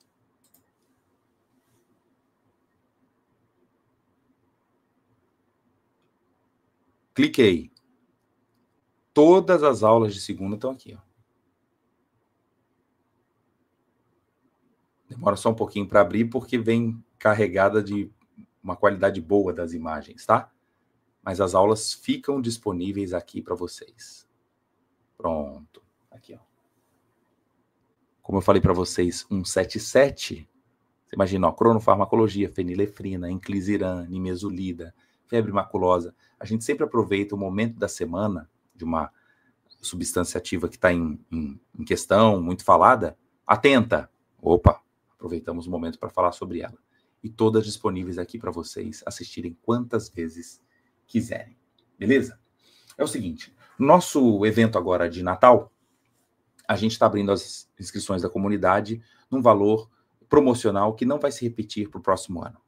Cliquei. Todas as aulas de segunda estão aqui, ó. Demora só um pouquinho para abrir, porque vem carregada de uma qualidade boa das imagens, tá? Mas as aulas ficam disponíveis aqui para vocês. Pronto. Aqui, ó. Como eu falei para vocês, 177, você imagina, ó, cronofarmacologia, fenilefrina, inclisiran, nimesulida, febre maculosa. A gente sempre aproveita o momento da semana de uma substância ativa que está em questão, muito falada. Atenta! Opa! Aproveitamos o momento para falar sobre ela. E todas disponíveis aqui para vocês assistirem quantas vezes quiserem. Beleza? É o seguinte, nosso evento agora de Natal, a gente está abrindo as inscrições da comunidade num valor promocional que não vai se repetir para o próximo ano.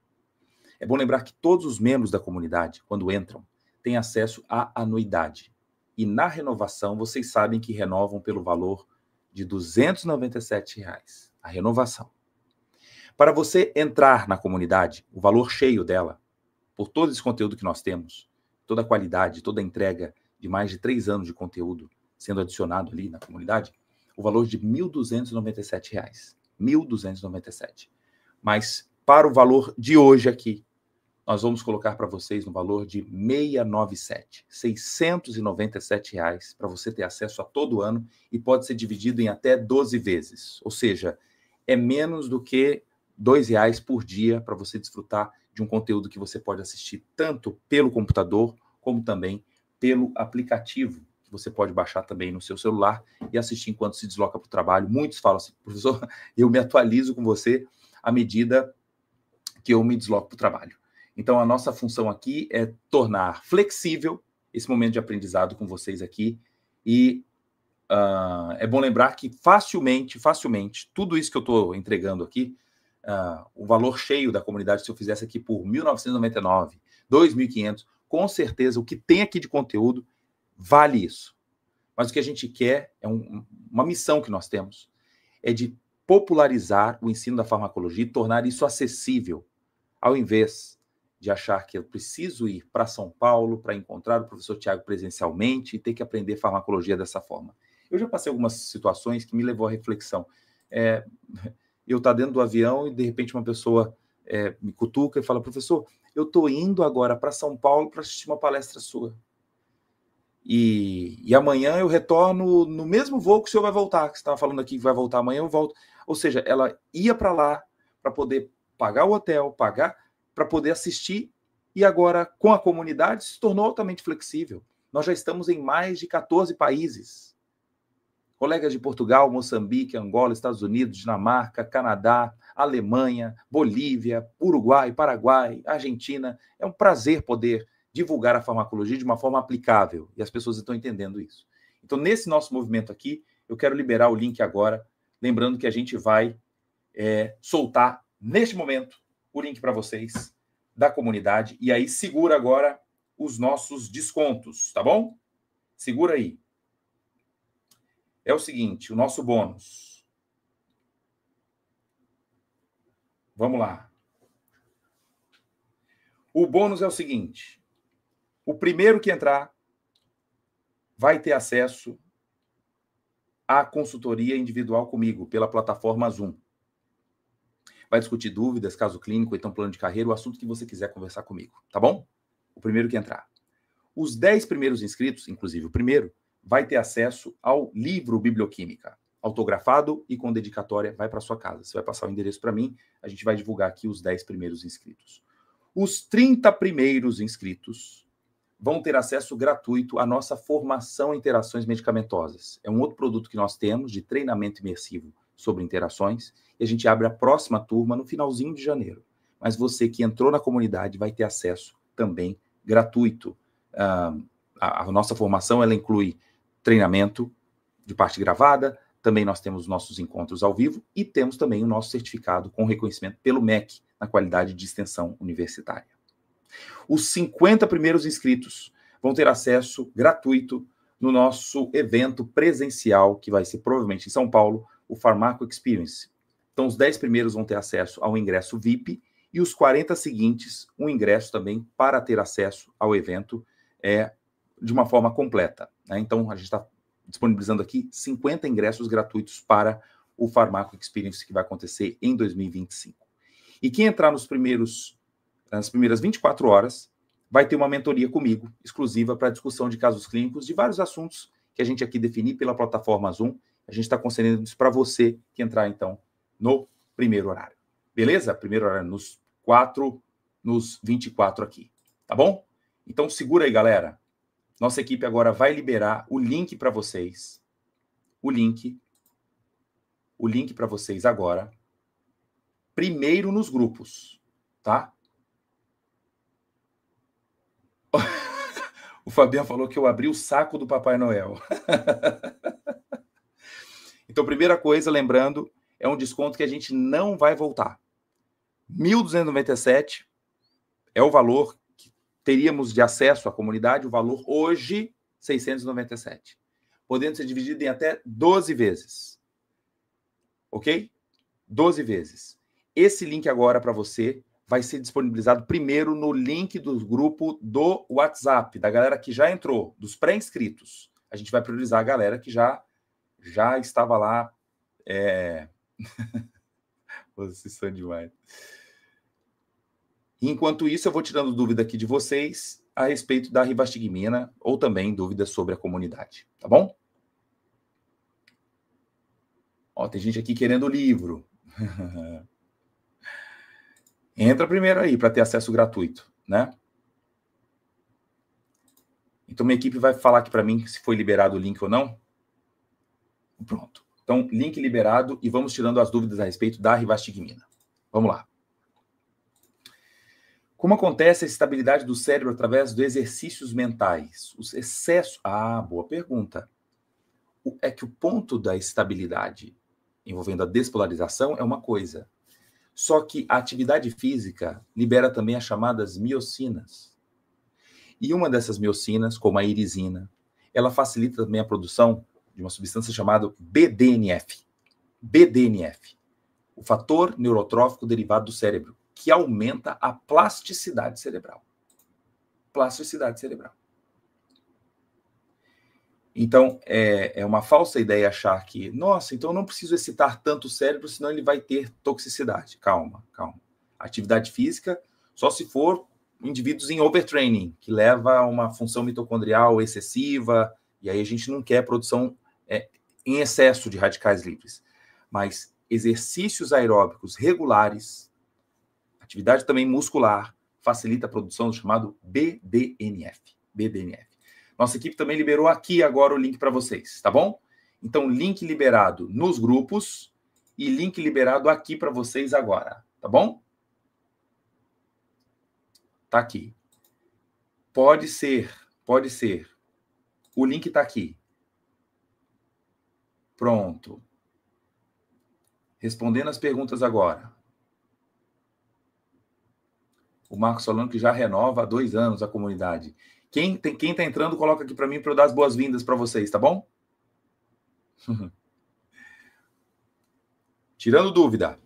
É bom lembrar que todos os membros da comunidade, quando entram, têm acesso à anuidade. E na renovação, vocês sabem que renovam pelo valor de R$ 297, a renovação. Para você entrar na comunidade, o valor cheio dela, por todo esse conteúdo que nós temos, toda a qualidade, toda a entrega de mais de 3 anos de conteúdo sendo adicionado ali na comunidade, o valor de R$ 1.297. R$ 1.297. Mas para o valor de hoje aqui, nós vamos colocar para vocês no valor de R$ 697. R$ 697 para você ter acesso a todo ano e pode ser dividido em até 12 vezes. Ou seja, é menos do que R$ 2 por dia para você desfrutar de um conteúdo que você pode assistir tanto pelo computador como também pelo aplicativo, que você pode baixar também no seu celular e assistir enquanto se desloca para o trabalho. Muitos falam assim, professor, eu me atualizo com você à medida que eu me desloco para o trabalho. Então, a nossa função aqui é tornar flexível esse momento de aprendizado com vocês aqui. E é bom lembrar que facilmente, tudo isso que eu estou entregando aqui, o valor cheio da comunidade, se eu fizesse aqui por R$ 1.999, R$ 2.500, com certeza o que tem aqui de conteúdo vale isso. Mas o que a gente quer, é uma missão que nós temos, é de popularizar o ensino da farmacologia e tornar isso acessível, ao invés de achar que eu preciso ir para São Paulo para encontrar o professor Tiago presencialmente e ter que aprender farmacologia dessa forma. Eu já passei algumas situações que me levou à reflexão. Eu estou dentro do avião e, de repente, uma pessoa me cutuca e fala, professor, eu estou indo agora para São Paulo para assistir uma palestra sua. E amanhã eu retorno no mesmo voo que o senhor vai voltar, que você estava falando aqui que vai voltar amanhã, eu volto. Ou seja, ela ia para lá para poder pagar o hotel, para poder assistir, e agora, com a comunidade, se tornou altamente flexível. Nós já estamos em mais de 14 países. Colegas de Portugal, Moçambique, Angola, Estados Unidos, Dinamarca, Canadá, Alemanha, Bolívia, Uruguai, Paraguai, Argentina. É um prazer poder divulgar a farmacologia de uma forma aplicável, e as pessoas estão entendendo isso. Então, nesse nosso movimento aqui, eu quero liberar o link agora, lembrando que a gente vai soltar, neste momento, o link para vocês da comunidade, e aí segura agora os nossos descontos, tá bom? Segura aí. É o seguinte, o nosso bônus. Vamos lá. O bônus é o seguinte, o primeiro que entrar vai ter acesso à consultoria individual comigo, pela plataforma Zoom. Vai discutir dúvidas, caso clínico, então plano de carreira, o assunto que você quiser conversar comigo, tá bom? O primeiro que entrar. Os 10 primeiros inscritos, inclusive o primeiro, vai ter acesso ao livro Biblioquímica, autografado e com dedicatória, vai para sua casa. Você vai passar o endereço para mim, a gente vai divulgar aqui os 10 primeiros inscritos. Os 30 primeiros inscritos vão ter acesso gratuito à nossa formação em interações medicamentosas. É um outro produto que nós temos de treinamento imersivo sobre interações, e a gente abre a próxima turma no finalzinho de janeiro. Mas você que entrou na comunidade vai ter acesso também gratuito. A nossa formação, ela inclui treinamento de parte gravada, também nós temos nossos encontros ao vivo e temos também o nosso certificado com reconhecimento pelo MEC na qualidade de extensão universitária. Os 50 primeiros inscritos vão ter acesso gratuito no nosso evento presencial, que vai ser provavelmente em São Paulo, o Farmaco Experience. Então, os 10 primeiros vão ter acesso ao ingresso VIP e os 40 seguintes, um ingresso também para ter acesso ao evento de uma forma completa. Né? Então, a gente está disponibilizando aqui 50 ingressos gratuitos para o Farmaco Experience, que vai acontecer em 2025. E quem entrar nas primeiras 24 horas vai ter uma mentoria comigo, exclusiva para discussão de casos clínicos de vários assuntos que a gente aqui definir pela plataforma Zoom. A gente está concedendo isso para você que entrar, então, no primeiro horário. Beleza? Primeiro horário nos 24 aqui. Tá bom? Então, segura aí, galera. Nossa equipe agora vai liberar o link para vocês. O link para vocês agora. Primeiro nos grupos, tá? O Fabiano falou que eu abri o saco do Papai Noel. Então, primeira coisa, lembrando, é um desconto que a gente não vai voltar. R$ 1.297 é o valor que teríamos de acesso à comunidade, o valor hoje, R$ 697. Podendo ser dividido em até 12 vezes. Ok? 12 vezes. esse link agora para você vai ser disponibilizado primeiro no link do grupo do WhatsApp, da galera que já entrou, dos pré-inscritos. A gente vai priorizar a galera que já estava lá. Vocês são demais. Enquanto isso, eu vou tirando dúvida aqui de vocês a respeito da rivastigmina ou também dúvidas sobre a comunidade, tá bom? Ó, tem gente aqui querendo o livro. Entra primeiro aí para ter acesso gratuito, né? Então, minha equipe vai falar aqui para mim se foi liberado o link ou não. Pronto. Então, link liberado e vamos tirando as dúvidas a respeito da rivastigmina. Vamos lá. Como acontece a estabilidade do cérebro através dos exercícios mentais? Os excessos... Ah, boa pergunta. É que o ponto da estabilidade envolvendo a despolarização é uma coisa. Só que a atividade física libera também as chamadas miocinas. E uma dessas miocinas, como a irisina, ela facilita também a produção de uma substância chamada BDNF. BDNF, o fator neurotrófico derivado do cérebro, que aumenta a plasticidade cerebral. Plasticidade cerebral. Então, é uma falsa ideia achar que, nossa, então eu não preciso excitar tanto o cérebro, senão ele vai ter toxicidade. Calma, calma. Atividade física, só se for indivíduos em overtraining, que leva a uma função mitocondrial excessiva, e aí a gente não quer produção em excesso de radicais livres. Mas exercícios aeróbicos regulares, atividade também muscular, facilita a produção do chamado BDNF. BDNF. Nossa equipe também liberou aqui agora o link para vocês, tá bom? Então, link liberado nos grupos e link liberado aqui para vocês agora, tá bom? Tá aqui. Pode ser. O link tá aqui. Pronto. Respondendo as perguntas agora. O Marcos falando que já renova há 2 anos a comunidade. Quem tá entrando, coloca aqui para mim para eu dar as boas-vindas para vocês, tá bom? Tirando dúvida.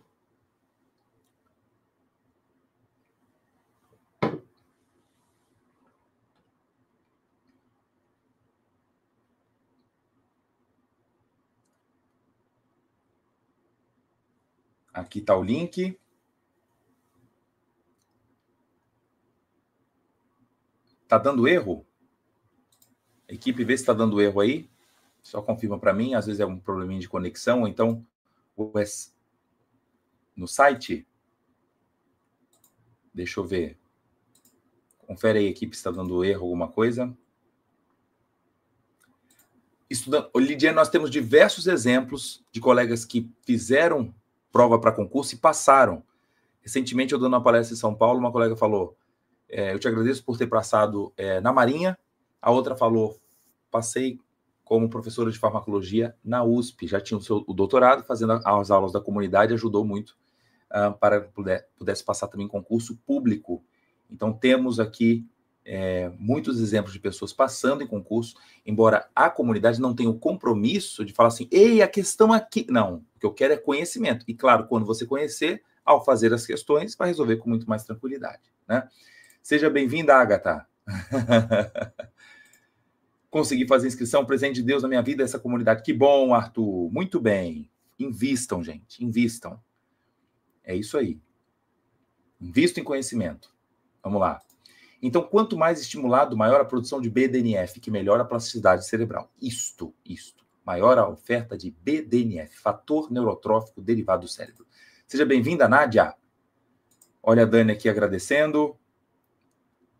Aqui está o link. Tá dando erro? A equipe vê se está dando erro aí. Só confirma para mim. Às vezes é um probleminha de conexão. Ou então, no site. Deixa eu ver. Confere aí, equipe, se está dando erro alguma coisa. Lidiane, nós temos diversos exemplos de colegas que fizeram prova para concurso e passaram. Recentemente, eu dando uma palestra em São Paulo, uma colega falou, eu te agradeço por ter passado na Marinha. A outra falou, passei como professora de farmacologia na USP, já tinha o doutorado, fazendo as aulas da comunidade, ajudou muito para que pudesse passar também concurso público. Então, temos aqui muitos exemplos de pessoas passando em concurso, embora a comunidade não tenha o compromisso de falar assim, ei, a questão aqui... Não, o que eu quero é conhecimento. E, claro, quando você conhecer, ao fazer as questões, vai resolver com muito mais tranquilidade, né? Seja bem-vinda, Agatha. Consegui fazer inscrição, presente de Deus na minha vida, essa comunidade. Que bom, Arthur. Muito bem. Invistam, gente. Invistam. É isso aí. Invisto em conhecimento. Vamos lá. Então, quanto mais estimulado, maior a produção de BDNF, que melhora a plasticidade cerebral. Isto. Maior a oferta de BDNF, fator neurotrófico derivado do cérebro. Seja bem-vinda, Nádia. Olha a Dani aqui agradecendo.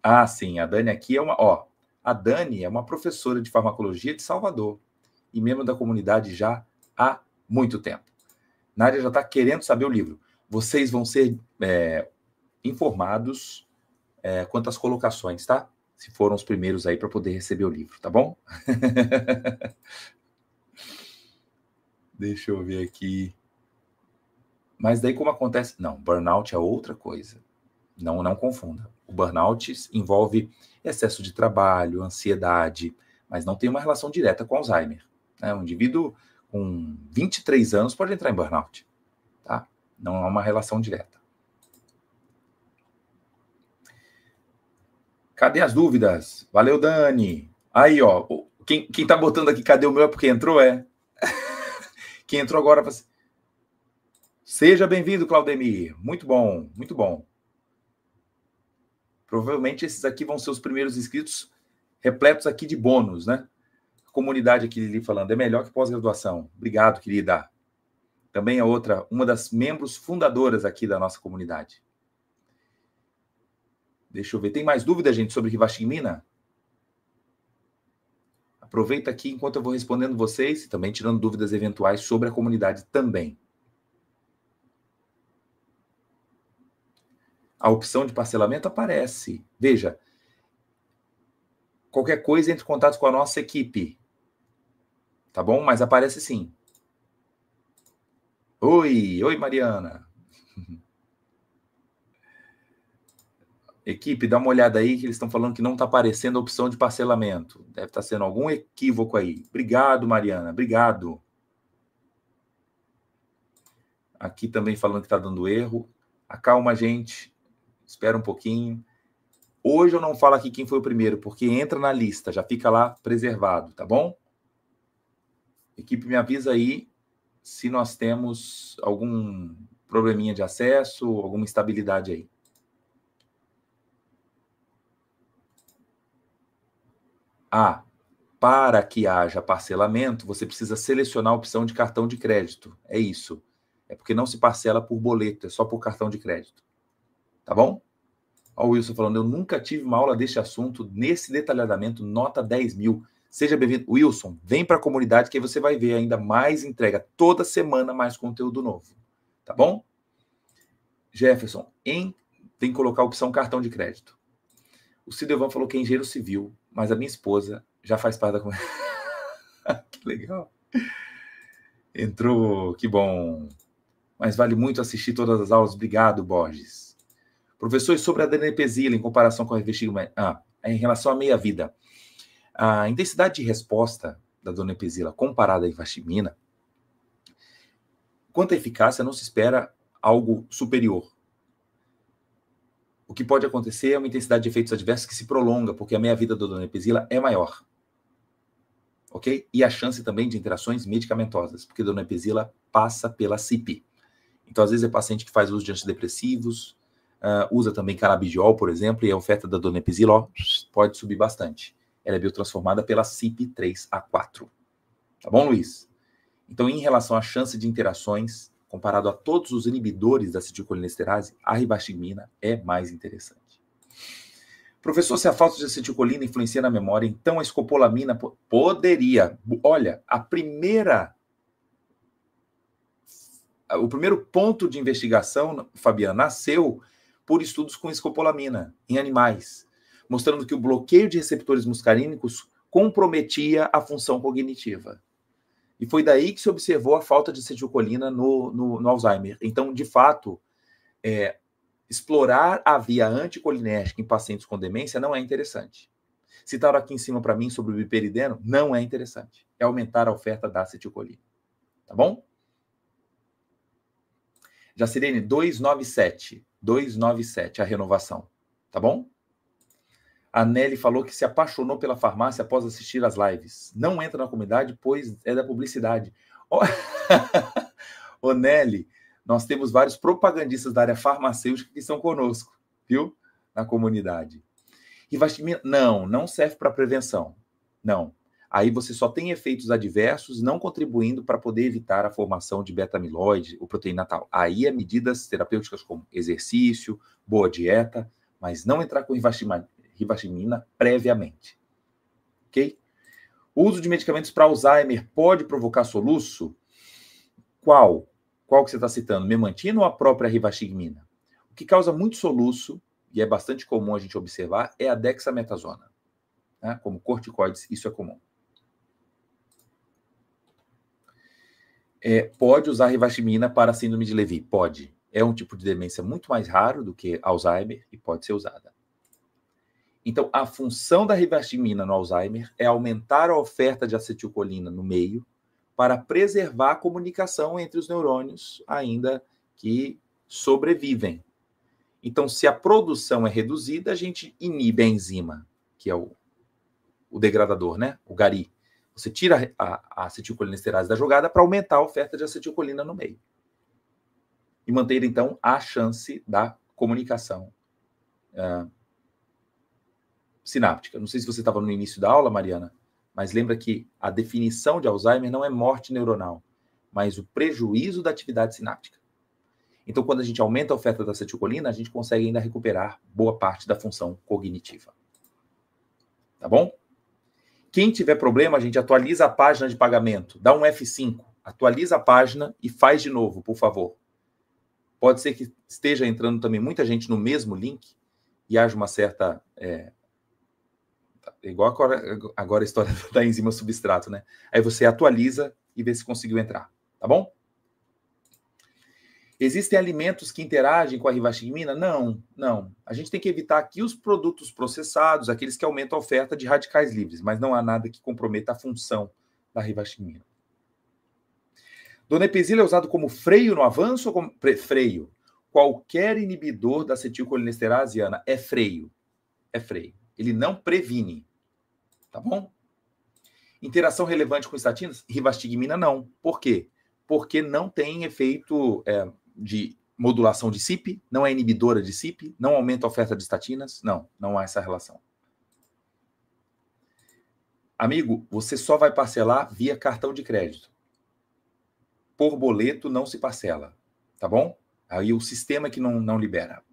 Ah, sim, a Dani aqui é a Dani é uma professora de farmacologia de Salvador e membro da comunidade já há muito tempo. Nádia já está querendo saber o livro. Vocês vão ser informados quanto às colocações, tá? Se foram os primeiros aí para poder receber o livro, tá bom? Deixa eu ver aqui. Mas daí como acontece? Não, burnout é outra coisa. Não confunda. O burnout envolve excesso de trabalho, ansiedade, mas não tem uma relação direta com Alzheimer. Um indivíduo com 23 anos pode entrar em burnout. Tá? Não há uma relação direta. Cadê as dúvidas? Valeu, Dani. Aí, ó, quem tá botando aqui, cadê o meu? É porque entrou, é? Quem entrou agora... Seja bem-vindo, Claudemir. Muito bom, muito bom. Provavelmente esses aqui vão ser os primeiros inscritos repletos aqui de bônus, né? A comunidade aqui, Lili, falando, é melhor que pós-graduação. Obrigado, querida. Também é outra, uma das membros fundadoras aqui da nossa comunidade. Deixa eu ver. Tem mais dúvida, gente, sobre Rivastigmina? Aproveita aqui enquanto eu vou respondendo vocês e também tirando dúvidas eventuais sobre a comunidade também. A opção de parcelamento aparece. Veja, qualquer coisa entre em contato com a nossa equipe. Tá bom? Mas aparece sim. Oi, Mariana. Equipe, dá uma olhada aí que eles estão falando que não está aparecendo a opção de parcelamento. Deve estar sendo algum equívoco aí. Obrigado, Mariana. Obrigado. Aqui também falando que está dando erro. Acalma, gente. Espera um pouquinho. Hoje eu não falo aqui quem foi o primeiro, porque entra na lista, já fica lá preservado, tá bom? Equipe, me avisa aí se nós temos algum probleminha de acesso, alguma instabilidade aí. Para que haja parcelamento, você precisa selecionar a opção de cartão de crédito. É isso. É porque não se parcela por boleto, é só por cartão de crédito. Tá bom? Olha o Wilson falando, eu nunca tive uma aula deste assunto, nesse detalhamento, nota 10 mil. Seja bem-vindo. Wilson, vem para a comunidade que aí você vai ver ainda mais entrega. Toda semana mais conteúdo novo. Tá bom? Jefferson, tem que colocar a opção cartão de crédito. O Cidevan falou que é engenheiro civil, mas a minha esposa já faz parte da comunidade. Que legal. Entrou, que bom. Mas vale muito assistir todas as aulas. Obrigado, Borges. Professores, sobre a donepezila em comparação com a rivastigmina. Em relação à meia-vida. A intensidade de resposta da donepezila comparada à rivastigmina, quanto à eficácia, não se espera algo superior. O que pode acontecer é uma intensidade de efeitos adversos que se prolonga, porque a meia-vida da donepezila é maior. Ok? E a chance também de interações medicamentosas, porque a donepezila passa pela CIP. Então, às vezes, é paciente que faz uso de antidepressivos, usa também canabidiol, por exemplo, e a oferta da donepezila pode subir bastante. Ela é biotransformada pela CYP3A4. Tá bom, Luiz? Então, em relação à chance de interações, comparado a todos os inibidores da acetilcolinesterase, a rivastigmina é mais interessante. Professor, se a falta de acetilcolina influencia na memória, então a escopolamina poderia. Olha, o primeiro ponto de investigação, Fabiana, nasceu por estudos com escopolamina em animais, mostrando que o bloqueio de receptores muscarínicos comprometia a função cognitiva. E foi daí que se observou a falta de acetilcolina no Alzheimer. Então, de fato, explorar a via anticolinérgica em pacientes com demência não é interessante. Citaram aqui em cima para mim sobre o biperideno, não é interessante. É aumentar a oferta da acetilcolina. Tá bom? Jacirene, 297, a renovação. Tá bom? A Nelly falou que se apaixonou pela farmácia após assistir às lives. Não entra na comunidade, pois é da publicidade. Ô, Nelly, nós temos vários propagandistas da área farmacêutica que estão conosco, viu? Na comunidade. Rivastigmina, não serve para prevenção. Não. Aí você só tem efeitos adversos, não contribuindo para poder evitar a formação de beta-amiloide ou proteína tal. Aí é medidas terapêuticas como exercício, boa dieta, mas não entrar com rivastigmina previamente. Ok? O uso de medicamentos para Alzheimer pode provocar soluço? Qual que você está citando? Memantina ou a própria rivastigmina? O que causa muito soluço, e é bastante comum a gente observar, é a dexametasona. Né? Como corticoides, isso é comum. Pode usar rivastigmina para síndrome de Lewy? Pode. É um tipo de demência muito mais raro do que Alzheimer e pode ser usada. Então, a função da rivastigmina no Alzheimer é aumentar a oferta de acetilcolina no meio para preservar a comunicação entre os neurônios ainda que sobrevivem. Então, se a produção é reduzida, a gente inibe a enzima, que é o degradador, né? O GARI. Você tira a acetilcolinesterase da jogada para aumentar a oferta de acetilcolina no meio. E manter, então, a chance da comunicação sináptica. Não sei se você estava no início da aula, Mariana, mas lembra que a definição de Alzheimer não é morte neuronal, mas o prejuízo da atividade sináptica. Então, quando a gente aumenta a oferta da acetilcolina, a gente consegue ainda recuperar boa parte da função cognitiva. Tá bom? Quem tiver problema, a gente atualiza a página de pagamento, dá um F5, atualiza a página e faz de novo, por favor. Pode ser que esteja entrando também muita gente no mesmo link e haja uma certa... igual agora a história da enzima substrato, né? Aí você atualiza e vê se conseguiu entrar, tá bom? Existem alimentos que interagem com a rivastigmina? Não, não. A gente tem que evitar aqui os produtos processados, aqueles que aumentam a oferta de radicais livres, mas não há nada que comprometa a função da rivastigmina. Donepezila é usado como freio no avanço ou como freio? Qualquer inibidor da acetilcolinesterase, Ana, é freio. É freio. Ele não previne. Tá bom? Interação relevante com estatinas? Rivastigmina não. Por quê? Porque não tem efeito de modulação de CYP, não é inibidora de CYP, não aumenta a oferta de estatinas. Não, não há essa relação. Amigo, você só vai parcelar via cartão de crédito. Por boleto não se parcela. Tá bom? Aí o sistema que não libera.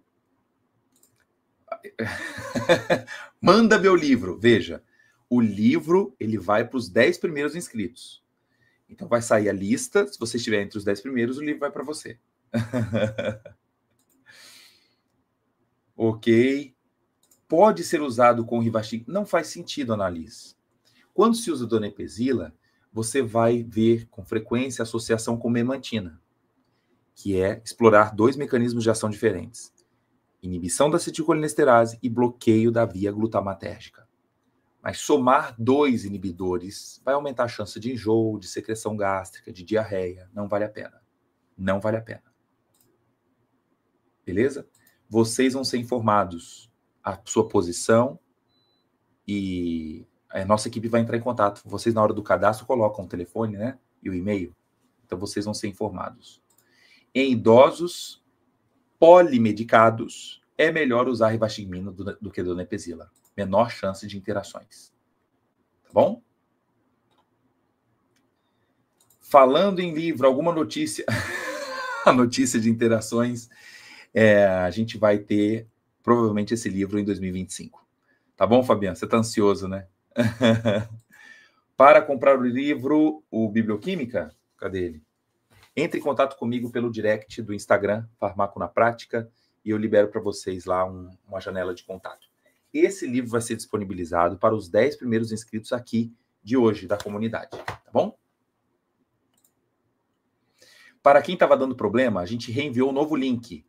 Manda meu livro. Veja, o livro ele vai para os 10 primeiros inscritos. Então vai sair a lista. Se você estiver entre os 10 primeiros, o livro vai para você. Ok. Pode ser usado com rivastigmina? Não faz sentido, Annalise. Quando se usa donepezila, você vai ver com frequência a associação com memantina, que é explorar dois mecanismos de ação diferentes. Inibição da acetilcolinesterase e bloqueio da via glutamatérgica. Mas somar dois inibidores vai aumentar a chance de enjoo, de secreção gástrica, de diarreia. Não vale a pena. Não vale a pena. Beleza? Vocês vão ser informados a sua posição e a nossa equipe vai entrar em contato. Vocês, na hora do cadastro, colocam o telefone, né? E o e-mail. Então, vocês vão ser informados. Em idosos polimedicados, é melhor usar rivastigmina do que donepezila. Menor chance de interações. Tá bom? Falando em livro, alguma notícia? A notícia de interações, a gente vai ter provavelmente esse livro em 2025. Tá bom, Fabiano? Você tá ansioso, né? Para comprar o livro, o Biblioquímica, cadê ele? Entre em contato comigo pelo direct do Instagram, Farmaco na Prática, e eu libero para vocês lá uma janela de contato. Esse livro vai ser disponibilizado para os 10 primeiros inscritos aqui de hoje, da comunidade, tá bom? Para quem estava dando problema, a gente reenviou um novo link.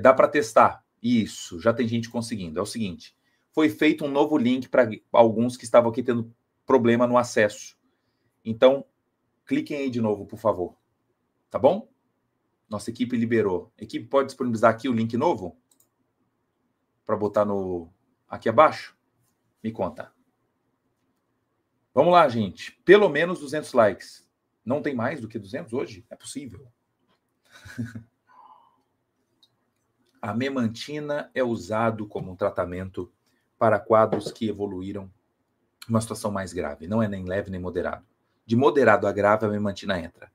Dá para testar. Isso, já tem gente conseguindo. É o seguinte, foi feito um novo link para alguns que estavam aqui tendo problema no acesso. Então, cliquem aí de novo, por favor. Tá bom? Nossa equipe liberou. A equipe pode disponibilizar aqui o link novo? Para botar aqui abaixo? Me conta. Vamos lá, gente. Pelo menos 200 likes. Não tem mais do que 200 hoje? É possível. A memantina é usado como um tratamento para quadros que evoluíram uma situação mais grave. Não é nem leve nem moderado. De moderado a grave, a memantina entra.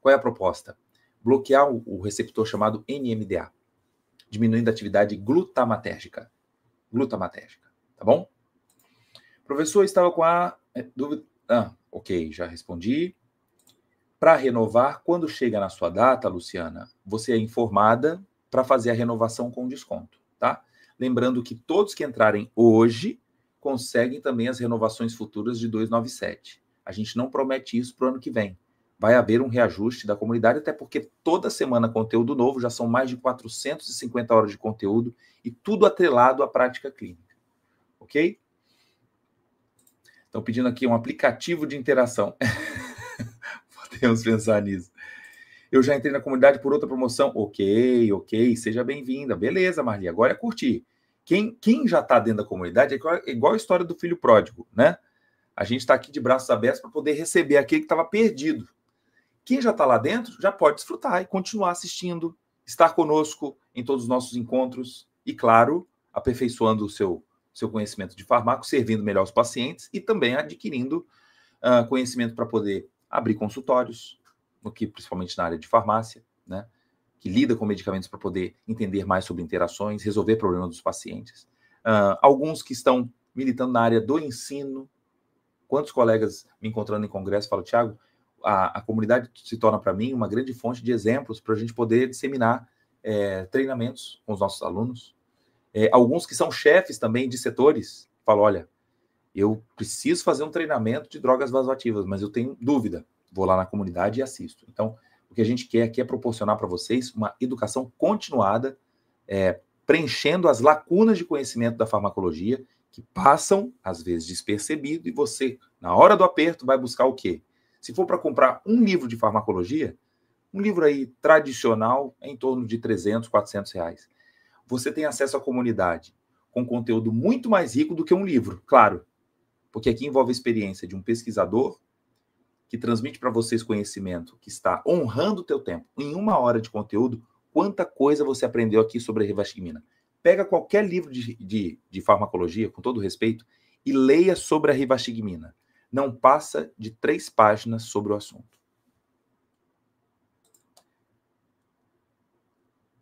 Qual é a proposta? Bloquear o receptor chamado NMDA, diminuindo a atividade glutamatérgica. Glutamatérgica, tá bom? Professor, estava com a dúvida... ok, já respondi. Para renovar, quando chega na sua data, Luciana, você é informada para fazer a renovação com desconto, tá? Lembrando que todos que entrarem hoje conseguem também as renovações futuras de 297. A gente não promete isso para o ano que vem. Vai haver um reajuste da comunidade, até porque toda semana conteúdo novo, já são mais de 450 horas de conteúdo e tudo atrelado à prática clínica. Ok? Estão pedindo aqui um aplicativo de interação. Podemos pensar nisso. Eu já entrei na comunidade por outra promoção. Ok, seja bem-vinda. Beleza, Marli, agora é curtir. Quem já está dentro da comunidade é igual a história do filho pródigo, né? A gente está aqui de braços abertos para poder receber aquele que estava perdido. Quem já está lá dentro já pode desfrutar e continuar assistindo, estar conosco em todos os nossos encontros e, claro, aperfeiçoando o seu conhecimento de fármaco, servindo melhor os pacientes e também adquirindo conhecimento para poder abrir consultórios, principalmente na área de farmácia, né? Que lida com medicamentos para poder entender mais sobre interações, resolver problemas dos pacientes. Alguns que estão militando na área do ensino. Quantos colegas me encontrando em congresso falam, Thiago, a comunidade se torna para mim uma grande fonte de exemplos para a gente poder disseminar treinamentos com os nossos alunos. Alguns que são chefes também de setores falam, olha, eu preciso fazer um treinamento de drogas vasoativas, mas eu tenho dúvida. Vou lá na comunidade e assisto. Então, o que a gente quer aqui é proporcionar para vocês uma educação continuada, preenchendo as lacunas de conhecimento da farmacologia, que passam, às vezes, despercebido, e você, na hora do aperto, vai buscar o quê? Se for para comprar um livro de farmacologia, um livro aí tradicional, é em torno de 300, 400 reais. Você tem acesso à comunidade com conteúdo muito mais rico do que um livro, claro, porque aqui envolve a experiência de um pesquisador que transmite para vocês conhecimento, que está honrando o teu tempo. Em 1 hora de conteúdo, quanta coisa você aprendeu aqui sobre a rivastigmina. Pega qualquer livro de farmacologia, com todo respeito, e leia sobre a rivastigmina. Não passa de 3 páginas sobre o assunto.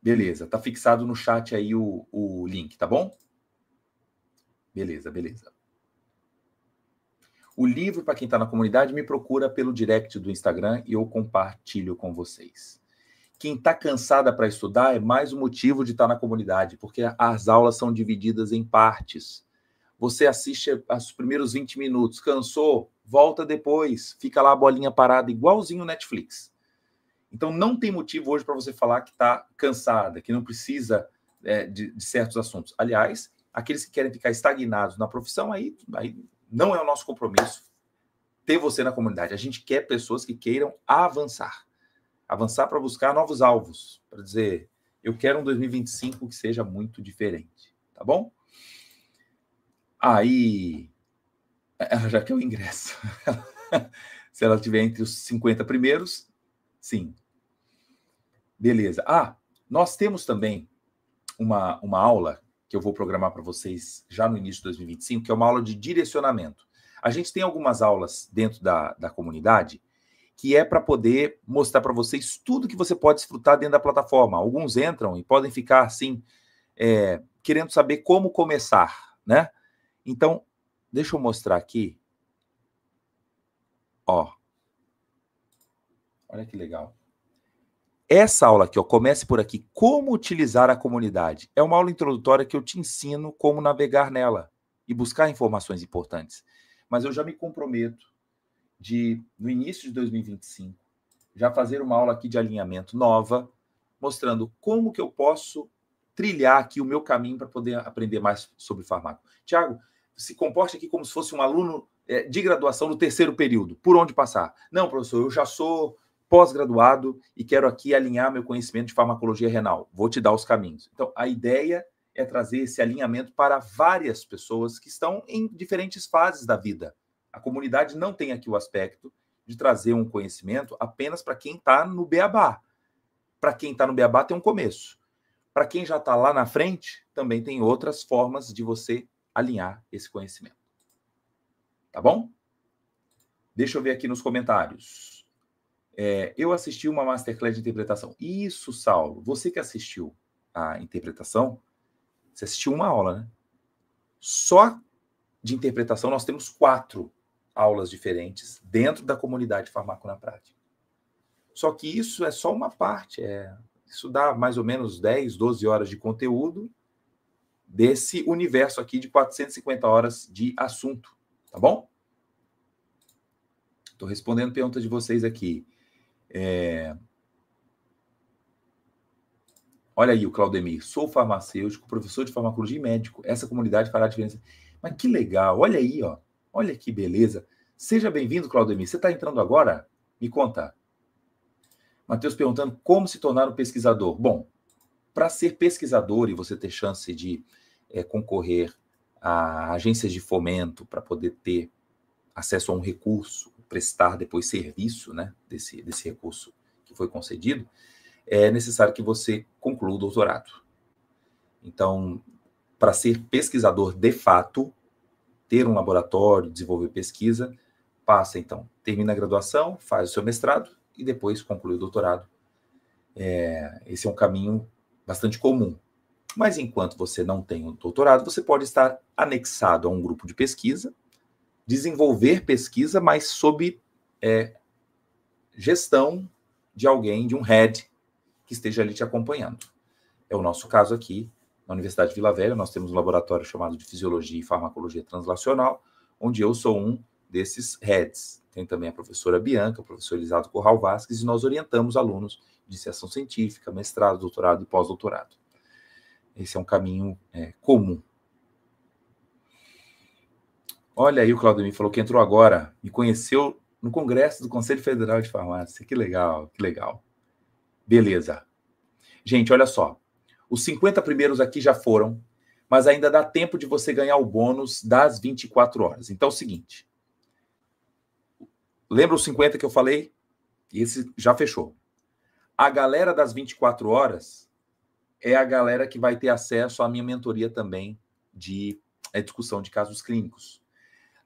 Beleza, tá fixado no chat aí o link, tá bom? Beleza. O livro, para quem está na comunidade, me procura pelo direct do Instagram e eu compartilho com vocês. Quem está cansada para estudar é mais um motivo de estar na comunidade, porque as aulas são divididas em partes. Você assiste os primeiros 20 minutos, cansou, volta depois, fica lá a bolinha parada, igualzinho o Netflix. Então, não tem motivo hoje para você falar que está cansada, que não precisa de certos assuntos. Aliás, aqueles que querem ficar estagnados na profissão, aí não é o nosso compromisso ter você na comunidade. A gente quer pessoas que queiram avançar para buscar novos alvos, para dizer, eu quero um 2025 que seja muito diferente, tá bom? Aí, ela já quer o ingresso. Se ela estiver entre os 50 primeiros, sim. Beleza. Nós temos também uma aula que eu vou programar para vocês já no início de 2025, que é uma aula de direcionamento. A gente tem algumas aulas dentro da comunidade que é para poder mostrar para vocês tudo que você pode desfrutar dentro da plataforma. Alguns entram e podem ficar assim, querendo saber como começar, né? Então, deixa eu mostrar aqui. Ó. Olha que legal. Essa aula aqui, ó, comece por aqui. Como utilizar a comunidade? É uma aula introdutória que eu te ensino como navegar nela e buscar informações importantes. Mas eu já me comprometo de, no início de 2025, já fazer uma aula aqui de alinhamento nova, mostrando como que eu posso trilhar aqui o meu caminho para poder aprender mais sobre farmaco. Tiago, se comporte aqui como se fosse um aluno de graduação no 3º período. Por onde passar? Não, professor, eu já sou pós-graduado e quero aqui alinhar meu conhecimento de farmacologia renal. Vou te dar os caminhos. Então, a ideia é trazer esse alinhamento para várias pessoas que estão em diferentes fases da vida. A comunidade não tem aqui o aspecto de trazer um conhecimento apenas para quem está no beabá. Para quem está no beabá tem um começo. Para quem já está lá na frente, também tem outras formas de você alinhar esse conhecimento. Tá bom? Deixa eu ver aqui nos comentários. Eu assisti uma Masterclass de interpretação. Isso, Saulo. Você que assistiu a interpretação, você assistiu uma aula, né? Só de interpretação nós temos 4 aulas diferentes dentro da comunidade Farmaco na Prática. Só que isso é só uma parte. Isso dá mais ou menos 10, 12 horas de conteúdo desse universo aqui de 450 horas de assunto. Tá bom? Estou respondendo perguntas de vocês aqui. Olha aí o Claudemir. Sou farmacêutico, professor de farmacologia e médico. Essa comunidade fará a diferença. Mas que legal. Olha aí, ó. Olha que beleza. Seja bem-vindo, Claudemir. Você está entrando agora? Me conta. Matheus perguntando como se tornar um pesquisador. Bom, para ser pesquisador e você ter chance de concorrer a agências de fomento para poder ter acesso a um recurso, prestar depois serviço, né, desse recurso que foi concedido, é necessário que você conclua o doutorado. Então, para ser pesquisador de fato, ter um laboratório, desenvolver pesquisa, passa então, termina a graduação, faz o seu mestrado e depois conclui o doutorado. Esse é um caminho bastante comum. Mas enquanto você não tem o doutorado, você pode estar anexado a um grupo de pesquisa, desenvolver pesquisa, mas sob gestão de alguém, de um head, que esteja ali te acompanhando. É o nosso caso aqui, na Universidade de Vila Velha, nós temos um laboratório chamado de Fisiologia e Farmacologia Translacional, onde eu sou um desses heads. Tem também a professora Bianca, o professor Elisado Corral Vasques, e nós orientamos alunos de iniciação científica, mestrado, doutorado e pós-doutorado. Esse é um caminho comum. Olha aí, o Claudemir falou que entrou agora, me conheceu no Congresso do Conselho Federal de Farmácia. Que legal, que legal. Beleza. Gente, olha só. Os 50 primeiros aqui já foram, mas ainda dá tempo de você ganhar o bônus das 24 horas. Então é o seguinte. Lembra os 50 que eu falei? Esse já fechou. A galera das 24 horas é a galera que vai ter acesso à minha mentoria também de discussão de casos clínicos.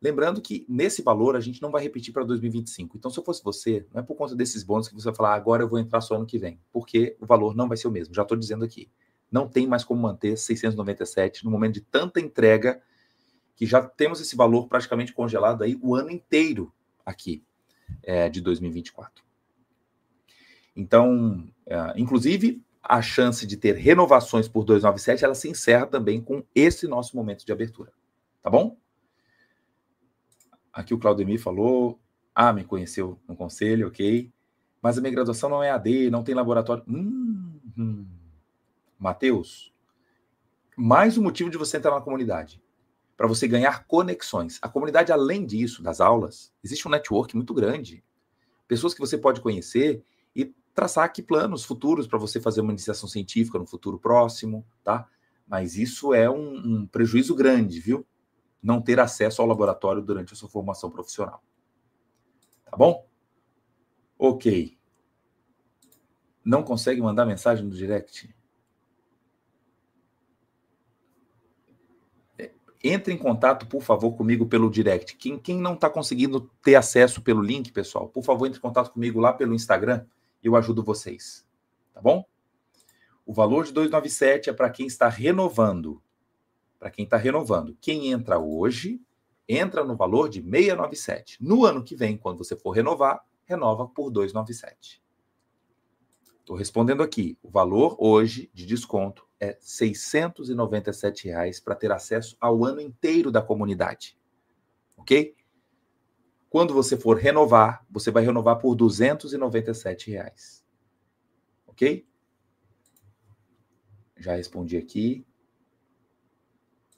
Lembrando que nesse valor a gente não vai repetir para 2025. Então, se eu fosse você, não é por conta desses bônus que você vai falar, agora eu vou entrar só ano que vem, porque o valor não vai ser o mesmo. Já estou dizendo aqui. Não tem mais como manter 697 no momento de tanta entrega que já temos esse valor praticamente congelado aí o ano inteiro aqui de 2024. Então, inclusive, a chance de ter renovações por 297, ela se encerra também com esse nosso momento de abertura. Tá bom? Aqui o Claudemir falou, me conheceu no conselho, ok. Mas a minha graduação não é AD, não tem laboratório. Matheus, mais um motivo de você entrar na comunidade, para você ganhar conexões. A comunidade, além disso, das aulas, existe um network muito grande. Pessoas que você pode conhecer e traçar aqui planos futuros para você fazer uma iniciação científica no futuro próximo, tá? Mas isso é um prejuízo grande, viu? Não ter acesso ao laboratório durante a sua formação profissional. Tá bom? Ok. Não consegue mandar mensagem no direct? Entre em contato, por favor, comigo pelo direct. Quem não está conseguindo ter acesso pelo link, pessoal, por favor, entre em contato comigo lá pelo Instagram. Eu ajudo vocês. Tá bom? O valor de 297 é para quem está renovando. Para quem está renovando. Quem entra hoje, entra no valor de 697. No ano que vem, quando você for renovar, renova por 297. Estou respondendo aqui. O valor hoje de desconto é R$ 697 para ter acesso ao ano inteiro da comunidade. Ok? Quando você for renovar, você vai renovar por R$ 297. Ok? Já respondi aqui.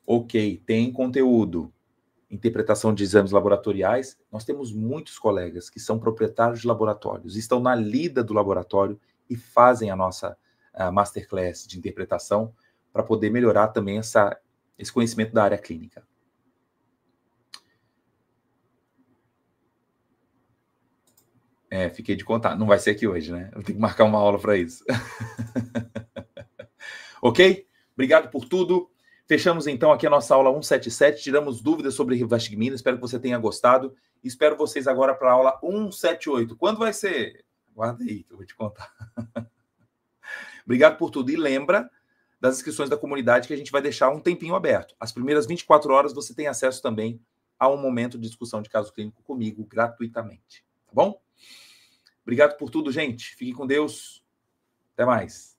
Ok, tem conteúdo. Interpretação de exames laboratoriais. Nós temos muitos colegas que são proprietários de laboratórios, estão na lida do laboratório e fazem a nossa masterclass de interpretação para poder melhorar também esse conhecimento da área clínica. Fiquei de contar. Não vai ser aqui hoje, né? Eu tenho que marcar uma aula para isso. Ok? Obrigado por tudo. Fechamos, então, aqui a nossa aula 177. Tiramos dúvidas sobre rivastigmina. Espero que você tenha gostado. Espero vocês agora para a aula 178. Quando vai ser? Guarda aí, que eu vou te contar. Obrigado por tudo. E lembra das inscrições da comunidade que a gente vai deixar um tempinho aberto. As primeiras 24 horas você tem acesso também a um momento de discussão de caso clínico comigo, gratuitamente. Tá bom? Obrigado por tudo, gente. Fiquem com Deus. Até mais.